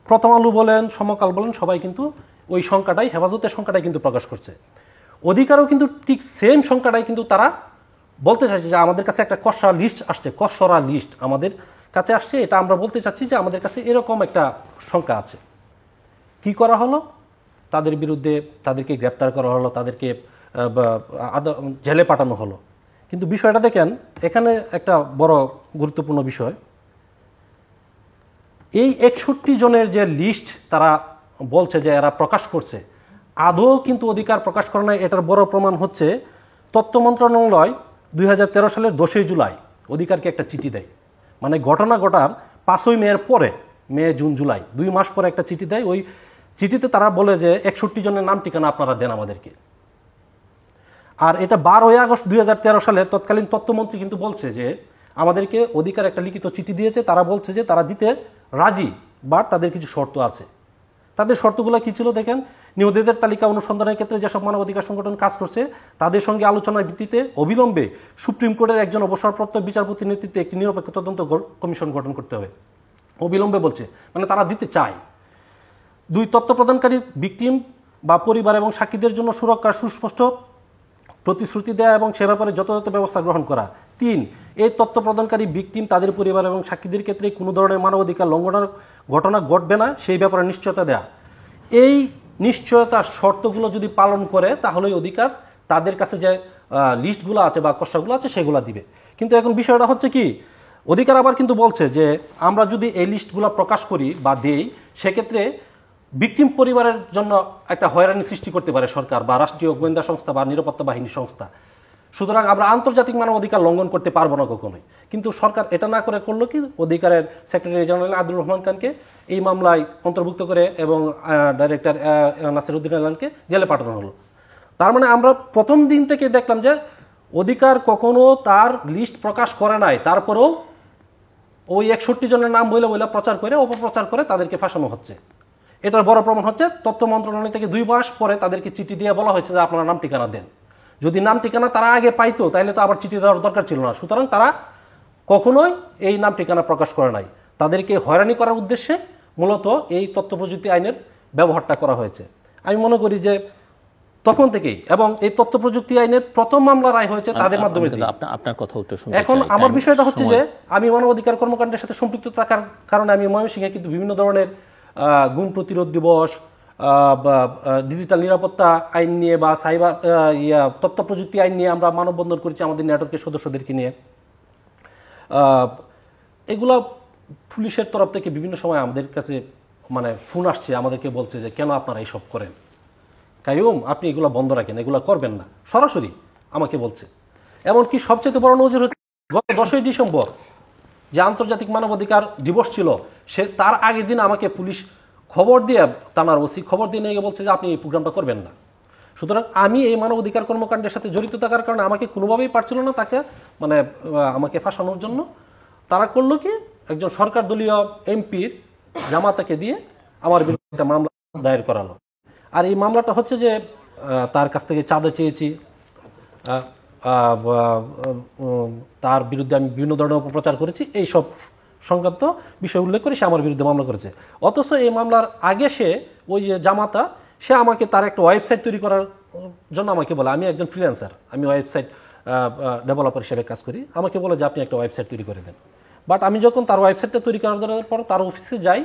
প্রথম আলো বলেন, সমকাল বলেন, সবাই কিন্তু ওই সংখ্যাটাই, হেফাজতের সংখ্যাটাই কিন্তু প্রকাশ করছে। অধিকারও কিন্তু ঠিক সেম সংখ্যাটাই কিন্তু তারা বলতে চাইছে যে আমাদের কাছে একটা খসড়া লিস্ট আসছে, খসড়া লিস্ট আমাদের কাছে আসছে, এটা আমরা বলতে চাচ্ছি যে আমাদের কাছে এরকম একটা সংখ্যা আছে। কি করা হলো? তাদের বিরুদ্ধে তাদেরকে গ্রেপ্তার করা হলো, তাদেরকে জেলে পাঠানো হলো। কিন্তু বিষয়টা দেখেন, এখানে একটা বড় গুরুত্বপূর্ণ বিষয়, এই 61 জনের যে লিস্ট তারা বলছে যে এরা প্রকাশ করছে, আদৌ কিন্তু অধিকার প্রকাশ করে না। এটার বড় প্রমাণ হচ্ছে তথ্য মন্ত্রণালয় 2013 সালের 10 জুলাই অধিকারকে একটা চিঠি দেয়। মানে ঘটনা ঘটার 5ই মের পরে, মে, জুন, জুলাই 2 মাস পরে একটা চিঠি দেয়। ওই চিঠিতে তারা বলে যে 61 জনের নাম ঠিকানা আপনারা দেন আমাদেরকে। আর এটা 12ই আগস্ট 2013 সালে তৎকালীন তথ্যমন্ত্রী কিন্তু বলছে যে আমাদেরকে অধিকার একটা লিখিত চিঠি দিয়েছে, তারা বলছে যে তারা দিতে রাজি, বাট তাদের কিছু শর্ত আছে। তাদের শর্তগুলো কি ছিল দেখেন, নিহতদের তালিকা অনুসন্ধানের ক্ষেত্রে যেসব মানবাধিকার সংগঠন কাজ করছে তাদের সঙ্গে আলোচনার ভিত্তিতে অবিলম্বে সুপ্রিম কোর্টের একজন অবসরপ্রাপ্ত বিচারপতির নেতৃত্বে একটি নিরপেক্ষ তদন্ত কমিশন গঠন করতে হবে। অবিলম্বে বলছে, মানে তারা দিতে চায়। 2, তথ্য প্রদানকারী ভিকটিম বা পরিবার এবং সাক্ষীদের জন্য সুরক্ষার সুস্পষ্ট প্রতিশ্রুতি দেয়া এবং সে ব্যাপারে যথাযথ ব্যবস্থা গ্রহণ করা। 3, এই তথ্য প্রদানকারী ভিকটিম তাদের পরিবার এবং সাক্ষীদের ক্ষেত্রে কোনো ধরনের মানবাধিকার লঙ্ঘনের ঘটনা ঘটবে না সেই ব্যাপারে নিশ্চয়তা দেয়া। এই নিশ্চয়তার শর্তগুলো যদি পালন করে তাহলেই অধিকার তাদের কাছে যে লিস্টগুলো আছে বা কষ্টাগুলো আছে সেগুলো দিবে। কিন্তু এখন বিষয়টা হচ্ছে কি, অধিকার আবার কিন্তু বলছে যে আমরা যদি এই লিস্টগুলো প্রকাশ করি বা দেই সেক্ষেত্রে ভিকটিম পরিবারের জন্য একটা হয়রানি সৃষ্টি করতে পারে সরকার বা রাষ্ট্রীয় গোয়েন্দা সংস্থা বা নিরাপত্তা বাহিনী সংস্থা। সুতরাং আমরা আন্তর্জাতিক মানবাধিকার লঙ্ঘন করতে পারবো না কখনোই। কিন্তু সরকার এটা না করে করলো কি, অধিকারের সেক্রেটারি জেনারেল আব্দুর রহমান খানকে এই মামলায় অন্তর্ভুক্ত করে এবং ডাইরেক্টর নাসিরউদ্দিন আহলানকে জেলে পাঠানো হলো। তার মানে আমরা প্রথম দিন থেকে দেখলাম যে অধিকার কখনো তার লিস্ট প্রকাশ করে নাই, তারপরেও ওই 61 জনের নাম বইলে প্রচার করে অপপ্রচার করে তাদেরকে ফাঁসানো হচ্ছে। এটার বড় প্রমাণ হচ্ছে তথ্য মন্ত্রণালয় থেকে 2 মাস পরে তাদেরকে চিঠি দিয়ে বলা হয়েছে যে আপনারা নাম ঠিকানা দেন। যদি নাম ঠিকানা তারা আগে পাইতো তাহলে তো আবার চিঠি দেওয়ার দরকার ছিল না। সুতরাং তারা কখনোই এই নাম ঠিকানা প্রকাশ করে নাই। তাদেরকে হয়রানি করার উদ্দেশ্যে মূলত এই তথ্য প্রযুক্তি আইনের ব্যবহারটা করা হয়েছে। আমি মনে করি যে তখন থেকেই, এবং এই তথ্য প্রযুক্তি আইনের প্রথম মামলা রায় হয়েছে তাদের মাধ্যমে। আপনার কথা উত্তর শুনতে এখন চাই। আমার বিষয়টা হচ্ছে যে আমি মানবাধিকার কর্মকাণ্ডের সাথে সম্পৃক্ত থাকার কারণে আমি ময়মনসিংহে কিন্তু বিভিন্ন ধরনের গুম প্রতিরোধ দিবস বা ডিজিটাল নিরাপত্তা আইন নিয়ে বা সাইবার তথ্য প্রযুক্তি আইন নিয়ে আমরা মানববন্ধন করেছি আমাদের নেটওয়ার্কের সদস্যদেরকে নিয়ে। এগুলা পুলিশের তরফ থেকে বিভিন্ন সময় আমাদের কাছে মানে ফোন আসছে, আমাদেরকে বলছে যে কেন আপনারা এইসব করেন, কাইয়ুম আপনি এগুলো বন্ধ রাখেন, এগুলো করবেন না, সরাসরি আমাকে বলছে। এমনকি সবচেয়ে বড় নজির হচ্ছে গত 10ই ডিসেম্বর যে আন্তর্জাতিক মানবাধিকার দিবস ছিল, সে তার আগের দিন আমাকে পুলিশ খবর দিয়ে, থানার ওসি খবর দিয়ে নিয়ে বলছে যে আপনি এই প্রোগ্রামটা করবেন না। সুতরাং আমি এই মানবাধিকার কর্মকাণ্ডের সাথে জড়িত থাকার কারণে আমাকে কোনোভাবেই পারছিল না তাকে মানে আমাকে ফাঁসানোর জন্য। তারা করলো কি, একজন সরকার দলীয় এমপির জামাতাকে দিয়ে আমার বিরুদ্ধে একটা মামলা দায়ের করালো। আর এই মামলাটা হচ্ছে যে তার কাছ থেকে চাঁদা চেয়েছি, তার বিরুদ্ধে আমি বিভিন্ন ধরনের অপপ্রচার করেছি, এই সব সংক্রান্ত বিষয় উল্লেখ করে সে আমার বিরুদ্ধে মামলা করেছে। অথচ এই মামলার আগে সে ওই যে জামাতা, সে আমাকে তার একটা ওয়েবসাইট তৈরি করার জন্য আমাকে বলে, আমি একজন ফ্রিল্যান্সার, আমি ওয়েবসাইট ডেভেলপার হিসেবে কাজ করি, আমাকে বলে যে আপনি একটা ওয়েবসাইট তৈরি করে দেন। বাট আমি যখন তার ওয়েবসাইটটা তৈরি করার পর তার অফিসে যাই,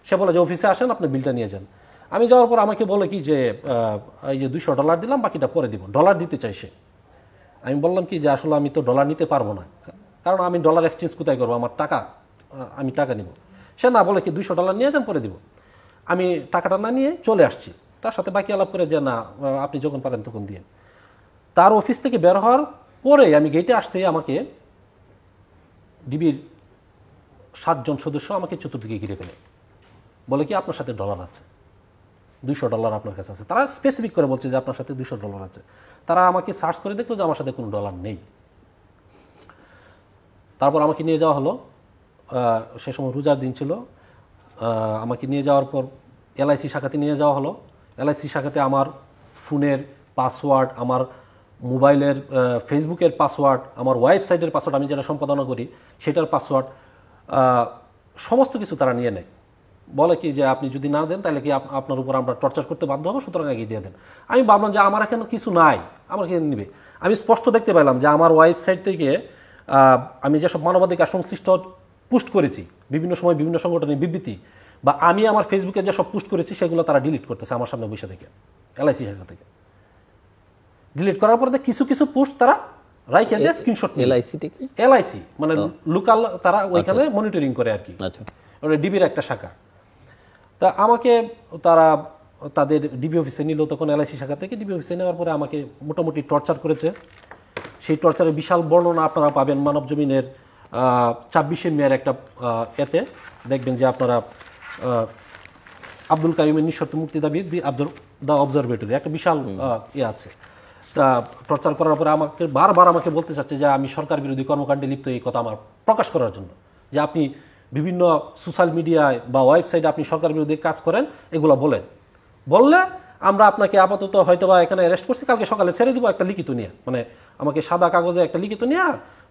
সে বলে যে অফিসে আসেন, আপনি বিলটা নিয়ে যান। আমি যাওয়ার পর আমাকে বলে কি যে এই যে $200 দিলাম, বাকিটা পরে দিব, ডলার দিতে চাই সে। আমি বললাম কি যে আসলে আমি তো ডলার নিতে পারবো না, কারণ আমি ডলার এক্সচেঞ্জ কোথায় করবো, আমার টাকা, আমি টাকা নিব। সে না বলে কি $200 নিয়ে যান, পরে দিব। আমি টাকাটা না নিয়ে চলে আসছি, তার সাথে বাকি আলাপ করে যে না আপনি যখন পারেন তখন দিয়ে। তার অফিস থেকে বের হওয়ার পরে আমি গেটে আসতে আমাকে ডিবির 7 জন সদস্য আমাকে চতুর্দিকে ঘিরে ফেলে, বলে কি আপনার সাথে ডলার আছে, $200 আপনার কাছে আছে। তারা স্পেসিফিক করে বলছে যে আপনার সাথে $200 আছে। তারা আমাকে সার্চ করে দেখলো যে আমার সাথে কোনো ডলার নেই। তারপর আমাকে নিয়ে যাওয়া হলো, সে সময় রোজার দিন ছিল, আমাকে নিয়ে যাওয়ার পর এলআইসি শাখাতে নিয়ে যাওয়া হলো। এলআইসি শাখাতে আমার ফোনের পাসওয়ার্ড, আমার মোবাইলের ফেসবুকের পাসওয়ার্ড, আমার ওয়েবসাইটের পাসওয়ার্ড, আমি যেটা সম্পাদনা করি সেটার পাসওয়ার্ড, সমস্ত কিছু তারা নিয়ে নেয়। বলে কি যে আপনি যদি না দেন তাহলে কি আপনার উপর আমরা টর্চার করতে বাধ্য হবো, সুতরাং আগে দিয়ে দেন। আমি ভাবলাম যে আমার এখানে কিছু নাই, আমার এখানে নিবে। আমি স্পষ্ট দেখতে পেলাম যে আমার ওয়েবসাইট থেকে আমি যেসব মানবাধিকার সংশ্লিষ্ট পোস্ট করেছি, বিভিন্ন সময় বিভিন্ন সংগঠনের বিবৃতি, বা আমি আমার ফেসবুকে যেসব পোস্ট করেছি সেগুলো তারা ডিলিট করতেছে আমার সামনে বসে থেকে, এলআইসি শাখা থেকে। ডিলিট করার পরে কিছু কিছু পোস্ট তারা রাইখে দেয় স্ক্রিনশট। এলআইসি মানে লোকাল, তারা ওইখানে মনিটরিং করে আর কি, ওটা ডিবির একটা শাখা। তা আমাকে তারা তাদের ডিবি অফিসে নিল, তখন এলআইসি শাখা থেকে ডিবি অফিসে নেওয়ার পরে আমাকে মোটামুটি টর্চার করেছে। সেই টর্চারের বিশাল বর্ণনা আপনারা পাবেন মানব জমিনের 26শে মেয়ের একটা এতে, দেখবেন যে আপনারা আব্দুল কাইয়ুমের নিঃশর্ত মুক্তি দাবি দ্য অবজারভেটরি একটা বিশাল আছে। তা টর্চার করার পরে আমাকে বারবার আমাকে বলতে চাচ্ছে যে আমি সরকার বিরোধী কর্মকাণ্ডে লিপ্ত, এই কথা আমার প্রকাশ করার জন্য, যে আপনি বিভিন্ন সোশ্যাল মিডিয়ায় বা ওয়েবসাইটে আপনি সরকার বিরোধী কাজ করেন, এগুলো বললে আমরা আপনাকে আপাতত হয়তো বা এখানে অ্যারেস্ট করছি, কালকে সকালে ছেড়ে দিব একটা লিখিত নিয়ে, মানে আমাকে সাদা কাগজে একটা লিখিত নিয়ে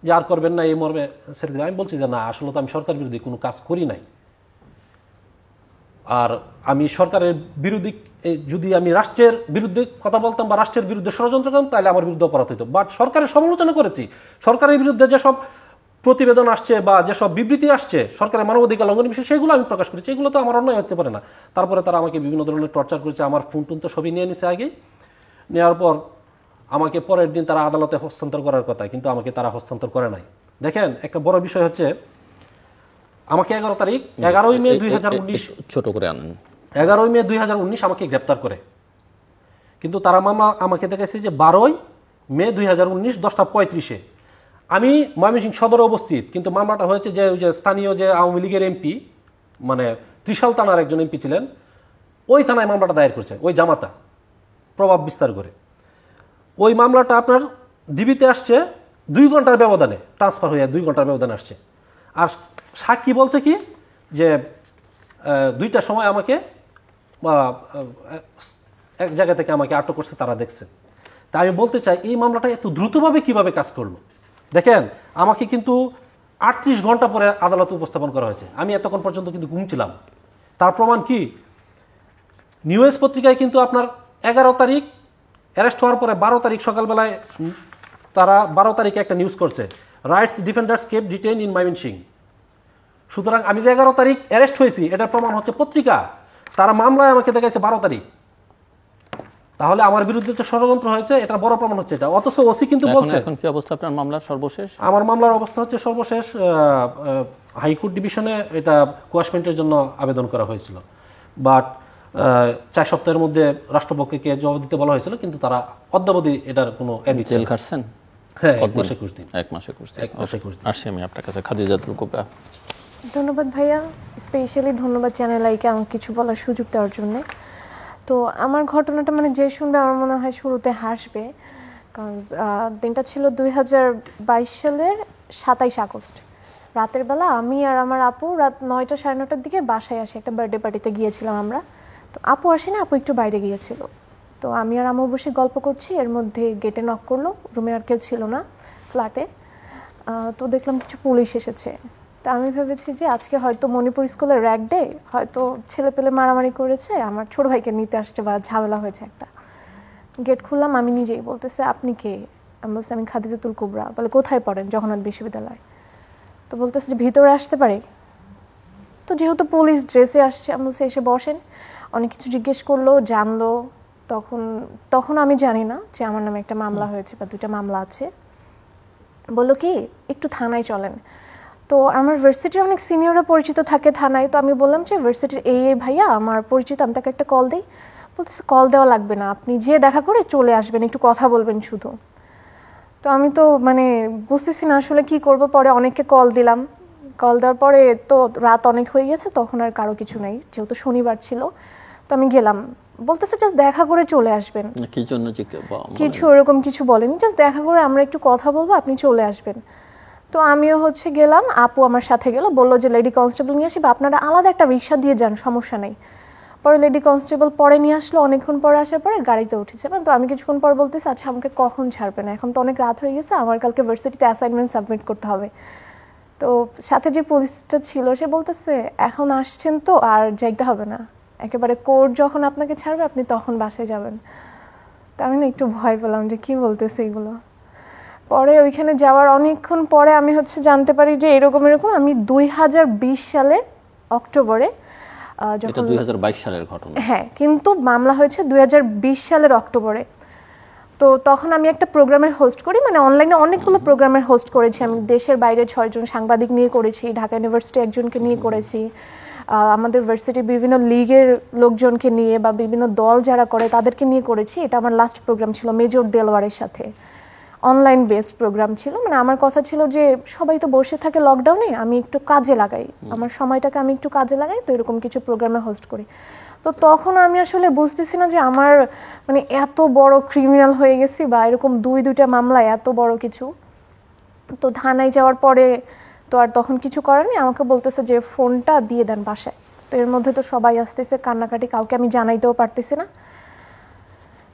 যে আর করবেন না এই মর্মে ছেড়ে দিব। আমি বলছি যে না, আসলে তো আমি সরকার বিরোধী কোনো কাজ করি নাই, আর আমি সরকারের বিরোধী যদি আমি রাষ্ট্রের বিরুদ্ধে কথা বলতাম বা রাষ্ট্রের বিরুদ্ধে ষড়যন্ত্র করতাম তাহলে আমার বিরুদ্ধে অপরাধ হইতো। বাট সরকারের সমালোচনা করেছি, সরকারের বিরুদ্ধে যেসব প্রতিবেদন আসছে বা যেসব বিবৃতি আসছে সরকারের মানবাধিকার লঙ্ঘনের বিষয়ে, সেগুলো আমি প্রকাশ করেছি। এগুলো তো আমার অন্যায় হতে পারে না। তারপরে তারা আমাকে বিভিন্ন ধরনের টর্চার করেছে, আমার ফোন টোন তো সবই নিয়ে নিছে আগে। নেওয়ার পর আমাকে পরের দিন তারা আদালতে হস্তান্তর করার কথা, কিন্তু আমাকে তারা হস্তান্তর করে নাই। দেখেন, একটা বড় বিষয় হচ্ছে, আমাকে 11 তারিখ 11ই মে 2019 ছোট করে আনেন 11ই মে 2019 আমাকে গ্রেপ্তার করে, কিন্তু তারা মামলা আমাকে দেখাইছে যে 12ই মে 2019 10:35 আমি ময়মনসিংহ সদরে অবস্থিত, কিন্তু মামলাটা হয়েছে যে ওই যে স্থানীয় যে আওয়ামী লীগের এমপি, মানে ত্রিশাল থানার একজন এমপি ছিলেন, ওই থানায় মামলাটা দায়ের করছে, ওই জামাতা প্রভাব বিস্তার করে। ওই মামলাটা আপনার ডিবিতে আসছে 2 ঘন্টার ব্যবধানে, ট্রান্সফার হয়ে 2 ঘন্টার ব্যবধানে আসছে। আর সাক্ষী বলছে কি যে 2টার সময় আমাকে এক জায়গা থেকে আমাকে আটক করছে, তারা দেখছে। তা আমি বলতে চাই, এই মামলাটা এত দ্রুতভাবে কিভাবে কাজ করলো। দেখেন, আমাকে কিন্তু 38 ঘন্টা পরে আদালতে উপস্থাপন করা হয়েছে, আমি এতক্ষণ পর্যন্ত কিন্তু ঘুমছিলাম। তার প্রমাণ কি, নিউজ পত্রিকায় কিন্তু আপনার 11 তারিখ অ্যারেস্ট হওয়ার পরে 12 তারিখ সকালবেলায় তারা 12 তারিখে একটা নিউজ করছে, rights defenders kept detain in Mymensingh. সুতরাং আমি যে 11 তারিখ অ্যারেস্ট হয়েছি এটার প্রমাণ হচ্ছে পত্রিকা, তারা মামলায় আমাকে দেখাইছে 12 তারিখ। তাহলে আমার বিরুদ্ধে যে ষড়যন্ত্র হয়েছে এটা বড় প্রমাণ হচ্ছে এটা। অথচ ওসি কিন্তু বলছে, এখন কি অবস্থা আপনার মামলার সর্বশেষ? আমার মামলার অবস্থা হচ্ছে সর্বশেষ হাইকোর্ট ডিভিশনে এটা কোয়াশমেন্টের জন্য আবেদন করা হয়েছিল, বাট 4 সপ্তাহের মধ্যে রাষ্ট্রপক্ষকে জবাব দিতে বলা হয়েছিল, কিন্তু তারা অদ্যাবধি এটার কোনো জেল খাটছেন? হ্যাঁ, 1 মাসে 21 দিন। 1 মাসে 21 দিন। 1 মাসে 21 দিন। আসছি আমি আপনার কাছে, খাদিজাতুল কুবরা। ধন্যবাদ ভাইয়া, স্পেশালি ধন্যবাদ চ্যানেল আইকে আমাকে কিছু বলার সুযোগ দেওয়ার জন্য। তো আমার ঘটনাটা মানে যে শুনবে আমার মনে হয় শুরুতে হাসবে, কারণ দিনটা ছিল 2022 সালের 27 আগস্ট। রাতের বেলা আমি আর আমার আপু রাত 9টা 9:30টার দিকে বাসায় আসি, একটা বার্থডে পার্টিতে গিয়েছিলাম আমরা। তো আপু আসেনি, আপু একটু বাইরে গিয়েছিল। তো আমি আর আমু বসে গল্প করছি, এর মধ্যে গেটে নক করলো, রুমে আর কেউ ছিল না ফ্ল্যাটে। তো দেখলাম কিছু পুলিশ এসেছে। তা আমি ভেবেছি যে আজকে হয়তো মণিপুর স্কুলের র্যাগ ডে, হয়তো ছেলে পেলে মারামারি করেছে, আমার ছোট ভাইকে নিতে আসছে বা ঝামেলা হয়েছে একটা। গেট খুললাম, আমি নিজেই বলতেছে আপনি কে? আমি বলছি আমি খাদিজাতুল কুবরা। বলে কোথায় পড়েন? জগন্নাথ বিশ্ববিদ্যালয়। তো বলতেছে যে ভিতরে আসতে পারি? তো যেহেতু পুলিশ ড্রেসে আসছে, আমি বলছি এসে বসেন। অনেক কিছু জিজ্ঞেস করলো, জানলো। তখন আমি জানি না যে আমার নামে একটা মামলা হয়েছে বা 2টা মামলা আছে। বললো কি একটু থানায় চলেন। তো আমার ভার্সিটির অনেক সিনিয়ররা পরিচিত থাকে থানায়। তো আমি বললাম যে ভার্সিটির এই ভাইয়া আমার পরিচিত, আমি তাকে একটা কল দিই। বলতেছে কল দেওয়া লাগবে না, আপনি যে দেখা করে চলে আসবেন, একটু কথা বলবেন শুধু। তো আমি তো মানে বুঝতেছি না আসলে কি করব। পরে অনেককে কল দিলাম, কল দেওয়ার পরে তো রাত অনেক হয়ে গেছে, তখন আর কারো কিছু নেই, যেহেতু শনিবার ছিল। তো আমি গেলাম, বলতেছে জাস্ট দেখা করে চলে আসবেন। কি জন্য? কিছু ওরকম কিছু বলেনি, জাস্ট দেখা করে আমরা একটু কথা বলবো, আপনি চলে আসবেন। তো আমিও গেলাম, আপু আমার সাথে গেল, বললো যে লেডি কনস্টেবল নিয়ে আসি বা আপনারা আলাদা একটা রিক্সা দিয়ে যান, সমস্যা নেই। পরে লেডি কনস্টেবল পরে নিয়ে আসলো, অনেকক্ষণ পরে আসার পরে গাড়িতে উঠেছে। তো আমি কিছুক্ষণ পর বলতেছি আচ্ছা আমাকে কখন ছাড়বে না, এখন তো অনেক রাত হয়ে গেছে, আমার কালকে ভার্সিটিতে অ্যাসাইনমেন্ট সাবমিট করতে হবে। তো সাথে যে পুলিশটা ছিল সে বলতেছে এখন আসছেন তো আর যাইতে হবে না, একেবারে কোর্ট যখন আপনাকে ছাড়বে আপনি তখন বাসায় যাবেন। তো আমি না একটু ভয় পেলাম যে কি বলতেছে এগুলো। পরে ওইখানে যাওয়ার অনেকক্ষণ পরে আমি জানতে পারি যে এরকম আমি 2020 সালের অক্টোবরে, এটা 2022 সালের ঘটনা। হ্যাঁ, কিন্তু মামলা হয়েছে 2020 সালের অক্টোবরে। তো তখন আমি একটা প্রোগ্রামের হোস্ট করি, মানে অনলাইনে অনেকগুলো প্রোগ্রামের হোস্ট করেছি আমি, দেশের বাইরে 6 জন সাংবাদিক নিয়ে করেছি, ঢাকা ইউনিভার্সিটি একজনকে নিয়ে করেছি, আমাদের ভার্সিটির বিভিন্ন লিগের লোকজনকে নিয়ে বা বিভিন্ন দল যারা করে তাদেরকে নিয়ে করেছি। এটা আমার লাস্ট প্রোগ্রাম ছিল মেজর দেলওয়ারের সাথে, অনলাইন বেসড প্রোগ্রাম ছিল। মানে আমার কথা ছিল যে সবাই তো বসে থাকে লকডাউনে, আমি একটু কাজে লাগাই, আমার সময়টাকে আমি একটু কাজে লাগাই, তো এরকম কিছু প্রোগ্রামে হোস্ট করি। তো তখন আমি আসলে বুঝতেছি না যে আমার মানে এত বড় ক্রিমিনাল হয়ে গেছি বা এরকম দুইটা মামলা এত বড় কিছু। তো থানায় যাওয়ার পরে তো আর তখন কিছু করেনি, আমাকে বলতেছে যে ফোনটা দিয়ে দেন বাসায়। তো এর মধ্যে তো সবাই আসতেছে, কান্নাকাটি, কাউকে আমি জানাইতেও পারতেছি না।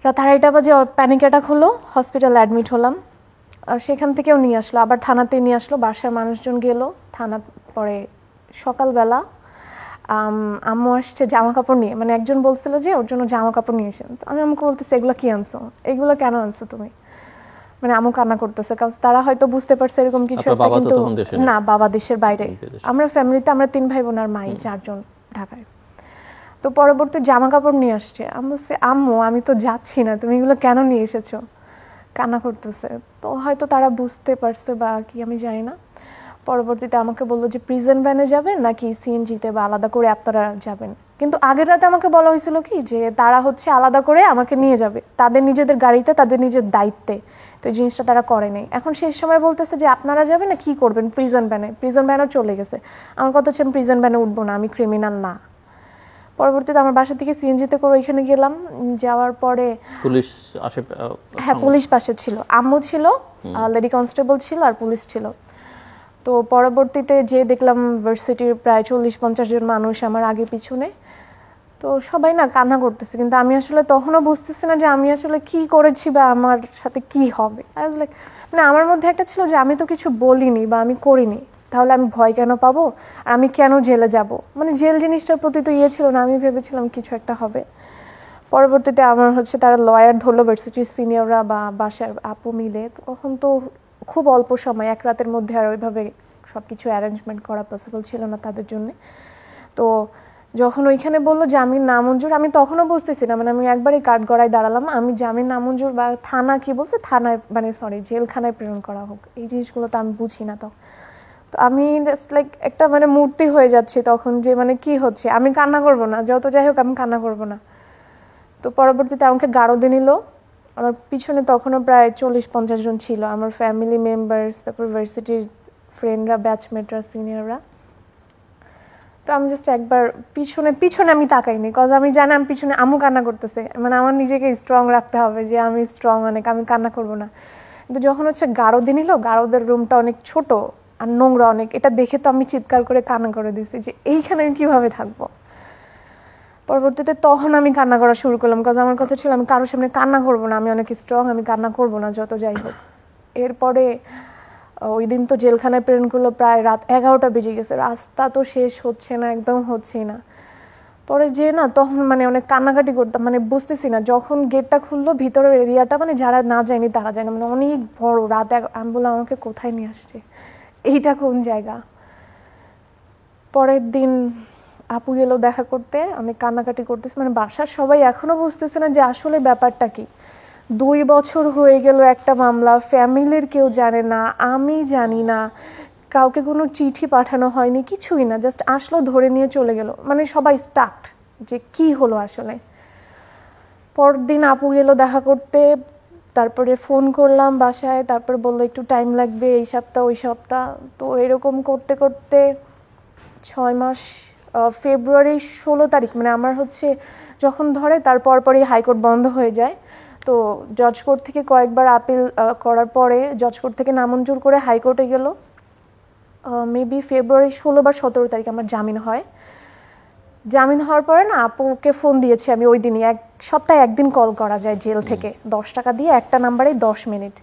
রাত 2:30 বাজে প্যানিক অ্যাটাক হলো, হসপিটালে অ্যাডমিট হলাম। আর সেখান থেকেও নিয়ে আসলো, আবার থানাতে নিয়ে আসলো, বাসার মানুষজন গেলো থানা। পরে সকালবেলা আম্মু আসছে জামা কাপড় নিয়ে, মানে একজন বলছিল যে ওর জন্য জামা কাপড় নিয়ে এসেন। তো আমি আমাকে বলতেছি এগুলো কি আনছো, এগুলো কেন আনছো তুমি? মানে আম্মু কান্না করতেছে, কারণ তারা হয়তো বুঝতে পারছে এরকম কিছু একটা, কিন্তু না, বাবা দেশের বাইরে। আমরা ফ্যামিলিতে আমরা 3 ভাই বোন আর মাই 4 জন ঢাকায়। তো পরবর্তী জামা কাপড় নিয়ে আসছে। আম্মু আমি তো যাচ্ছি না, তুমি এগুলো কেন নিয়ে এসেছো? কান্না করতেছে। তো হয়তো তারা বুঝতে পারছে বা কি আমি জানি না। পরবর্তীতে আমাকে বললো যে প্রিজন ভ্যানে যাবেন নাকি সিএনজিতে বা আলাদা করে আপনারা যাবেন। কিন্তু আগের রাতে আমাকে বলা হয়েছিল কি যে তারা হচ্ছে আলাদা করে আমাকে নিয়ে যাবে তাদের নিজেদের গাড়িতে, তাদের নিজের দায়িত্বে। তো এই জিনিসটা তারা করে নাই। এখন শেষ সময় বলতেছে যে আপনারা যাবেন না কি করবেন প্রিজন ভ্যানে। প্রিজন ভ্যানও চলে গেছে। আমার কথা হচ্ছে আমি প্রিজন ভ্যানে উঠবো না, আমি ক্রিমিনাল না। পরবর্তীতে আমার বাসা থেকে সিএনজিতে করে ওইখানে গেলাম। যাওয়ার পরে পুলিশ আসে? হ্যাঁ, পুলিশ পাশে ছিল, আম্মু ছিল, লেডি কনস্টেবল ছিল আর পুলিশ ছিল। তো পরবর্তীতে যে দেখলাম ভার্সিটির প্রায় 40-50 জন মানুষ আমার আগে পিছনে। তো সবাই না কান্না করতেছে, কিন্তু আমি আসলে তখনও বুঝতেছি না যে আমি আসলে কি করেছি বা আমার সাথে কি হবে। আই ওয়াজ লাইক, মানে আমার মধ্যে একটা ছিল যে আমি তো কিছু বলিনি বা আমি করিনি, তাহলে আমি ভয় কেন পাবো আর আমি কেন জেলে যাব। মানে জেল জিনিসটার প্রতি তো ছিল না, আমি ভেবেছিলাম কিছু একটা হবে। পরবর্তীতে আমার হচ্ছে তারা লয়ার ধরলো, ভার্সিটির সিনিয়ররা বা বাসার আপু মিলে। তখন তো খুব অল্প সময়, এক রাতের মধ্যে আর ওইভাবে সব কিছু অ্যারেঞ্জমেন্ট করা পসিবল ছিল না তাদের জন্য। তো যখন ওইখানে বললো জামিন নামঞ্জুর, আমি তখনও বুঝতেছি না, মানে আমি একবারই কাঠ গড়ায় দাঁড়ালাম, আমি জামিন নামঞ্জুর বা থানা কি বলছে, থানায় মানে জেলখানায় প্রেরণ করা হোক, এই জিনিসগুলো তো আমি বুঝি না। তো আমি জাস্ট লাইক একটা মানে মূর্তি হয়ে যাচ্ছে তখন, যে মানে কি হচ্ছে, আমি কান্না করবো না, যত যাই হোক আমি কান্না করবো না। তো পরবর্তীতে আমাকে গারদে নিল। আমার পিছনে তখনও প্রায় 40-50 জন ছিল, আমার ফ্যামিলি মেম্বার্স, তারপর ভার্সিটির ফ্রেন্ডরা, ব্যাচমেটরা, সিনিয়ররা। তো আমি জাস্ট একবার পিছনে আমি তাকাইনি, কজ আমি জানি আমি পিছনে আম্মু কান্না করতেছে, মানে আমার নিজেকে স্ট্রং রাখতে হবে যে আমি স্ট্রং অনেক, আমি কান্না করবো না। কিন্তু যখন হচ্ছে গারদে নিল, গারদের রুমটা অনেক ছোট আর নোংরা অনেক, এটা দেখে তো আমি চিৎকার করে কান্না করে দিয়েছি যে এইখানে আমি কীভাবে থাকবো। পরবর্তীতে তখন আমি কান্না করা শুরু করলাম, কারণ আমার কথা ছিল আমি কারোর সামনে কান্না করবো না, আমি অনেক স্ট্রং, আমি কান্না করবো না যত যাই হোক। এরপরে ওই দিন তো জেলখানায় প্রেরণ করলো, প্রায় রাত 11টা বেজে গেছে, রাস্তা তো শেষ হচ্ছে না, একদম হচ্ছেই না। পরে যে না তখন মানে অনেক কান্নাকাটি করতাম, মানে বুঝতেছি না, যখন গেটটা খুললো ভিতরের এরিয়াটা, মানে যারা না যায়নি তারা যায় না, মানে অনেক বড়, রাত আমি বললাম আমাকে কোথায় নিয়ে আসছে, এইটা কোন জায়গা। পরের দিন আপু গেল দেখা করতে, আমি কান্নাকাটি করতেছি, মানে বাসার সবাই এখনো বুঝতেছে না যে আসলে ব্যাপারটা কি। 2 বছর হয়ে গেল একটা মামলা, ফ্যামিলির কেউ জানে না, আমি জানি না, কাউকে কোনো চিঠি পাঠানো হয়নি, কিছুই না, জাস্ট আসলো ধরে নিয়ে চলে গেল, মানে সবাই স্টাকড যে কি হলো আসলে। পরদিন আপু গেল দেখা করতে, তারপরে ফোন করলাম বাসায়, তারপর বললো একটু টাইম লাগবে, এই সপ্তাহ ওই সপ্তাহ। তো এরকম করতে করতে 6 মাস, ফেব্রুয়ারি 16 তারিখ, মানে আমার হচ্ছে যখন ধরে তার পরপরই হাইকোর্ট বন্ধ হয়ে যায়। তো জজ কোর্ট থেকে কয়েকবার আপিল করার পরে জজ কোর্ট থেকে নামঞ্জুর করে হাইকোর্টে গেল। মেবি ফেব্রুয়ারি 16 বা 17 তারিখ আমার জামিন হয়। জামিন হওয়ার পরে না আপুকে ফোন দিয়েছি আমি ওই দিনই, সপ্তাহে 1 দিন কল করা যায় জেল থেকে, 10 টাকা দিয়ে একটা নাম্বারে 10 মিনিট।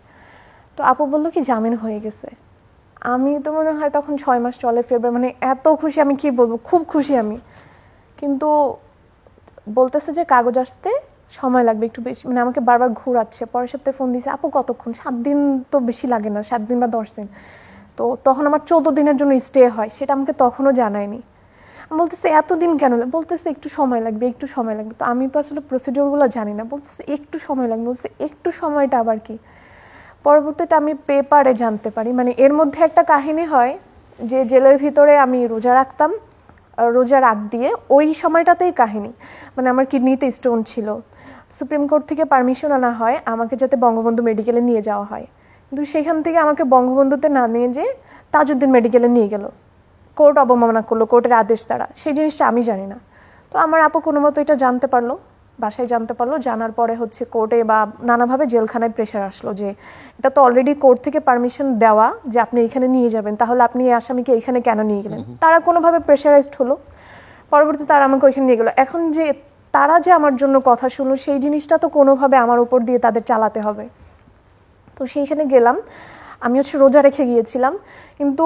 তো আপু বললো কি জামিন হয়ে গেছে। আমি তো মনে হয় তখন 6 মাস চলে ফেব্রুয়ারি, মানে এত খুশি, আমি কি বলবো, খুব খুশি আমি। কিন্তু বলতেছে যে কাগজ আসতে সময় লাগবে একটু বেশি, মানে আমাকে বারবার ঘোরাচ্ছে। পরের সপ্তাহে ফোন দিয়েছে, আপু কতক্ষণ, 7 দিন তো বেশি লাগে না, 7 দিন বা 10 দিন। তো তখন আমার 14 দিনের জন্য স্টে হয়, সেটা আমাকে তখনও জানায়নি। বলতেছে এতদিন কেন, বলতেছে একটু সময় লাগবে, একটু সময় লাগবে। তো আমি তো আসলে প্রসিডিওরগুলো জানি না, বলতেছে একটু সময় লাগবে, বলছে একটু সময়টা আবার কি। পরবর্তীতে আমি পেপারে জানতে পারি, মানে এর মধ্যে একটা কাহিনী হয় যে জেলের ভিতরে আমি রোজা রাখতাম, রোজা রাখ দিয়ে ওই সময়টাতেই কাহিনী, মানে আমার কিডনিতে স্টোন ছিল। সুপ্রিম কোর্ট থেকে পারমিশন আনা হয় আমাকে যাতে বঙ্গবন্ধু মেডিকেলে নিয়ে যাওয়া হয়, কিন্তু সেখান থেকে আমাকে বঙ্গবন্ধুতে না নিয়ে যে তাজউদ্দিন মেডিকেলে নিয়ে গেল। কোর্ট অবমাননা করলো, কোর্টের আদেশ দ্বারা, সেই জিনিসটা আমি জানি না। তো আমার আপু কোনো মতো এটা জানতে পারলো, বাসায় জানতে পারলো। জানার পরে হচ্ছে কোর্টে বা নানাভাবে জেলখানায় প্রেশার আসলো যে এটা তো অলরেডি কোর্ট থেকে পারমিশন দেওয়া যে আপনি এখানে নিয়ে যাবেন, তাহলে আপনি এই আসামিকে এখানে কেন নিয়ে গেলেন। তারা কোনোভাবে প্রেশারাইজড হলো, পরবর্তীতে তারা আমাকে ওইখানে নিয়ে গেলো। এখন যে তারা যে আমার জন্য কথা শুনলো, সেই জিনিসটা তো কোনোভাবে আমার উপর দিয়ে তাদের চালাতে হবে। তো সেইখানে গেলাম, আমি হচ্ছে রোজা রেখে গিয়েছিলাম, কিন্তু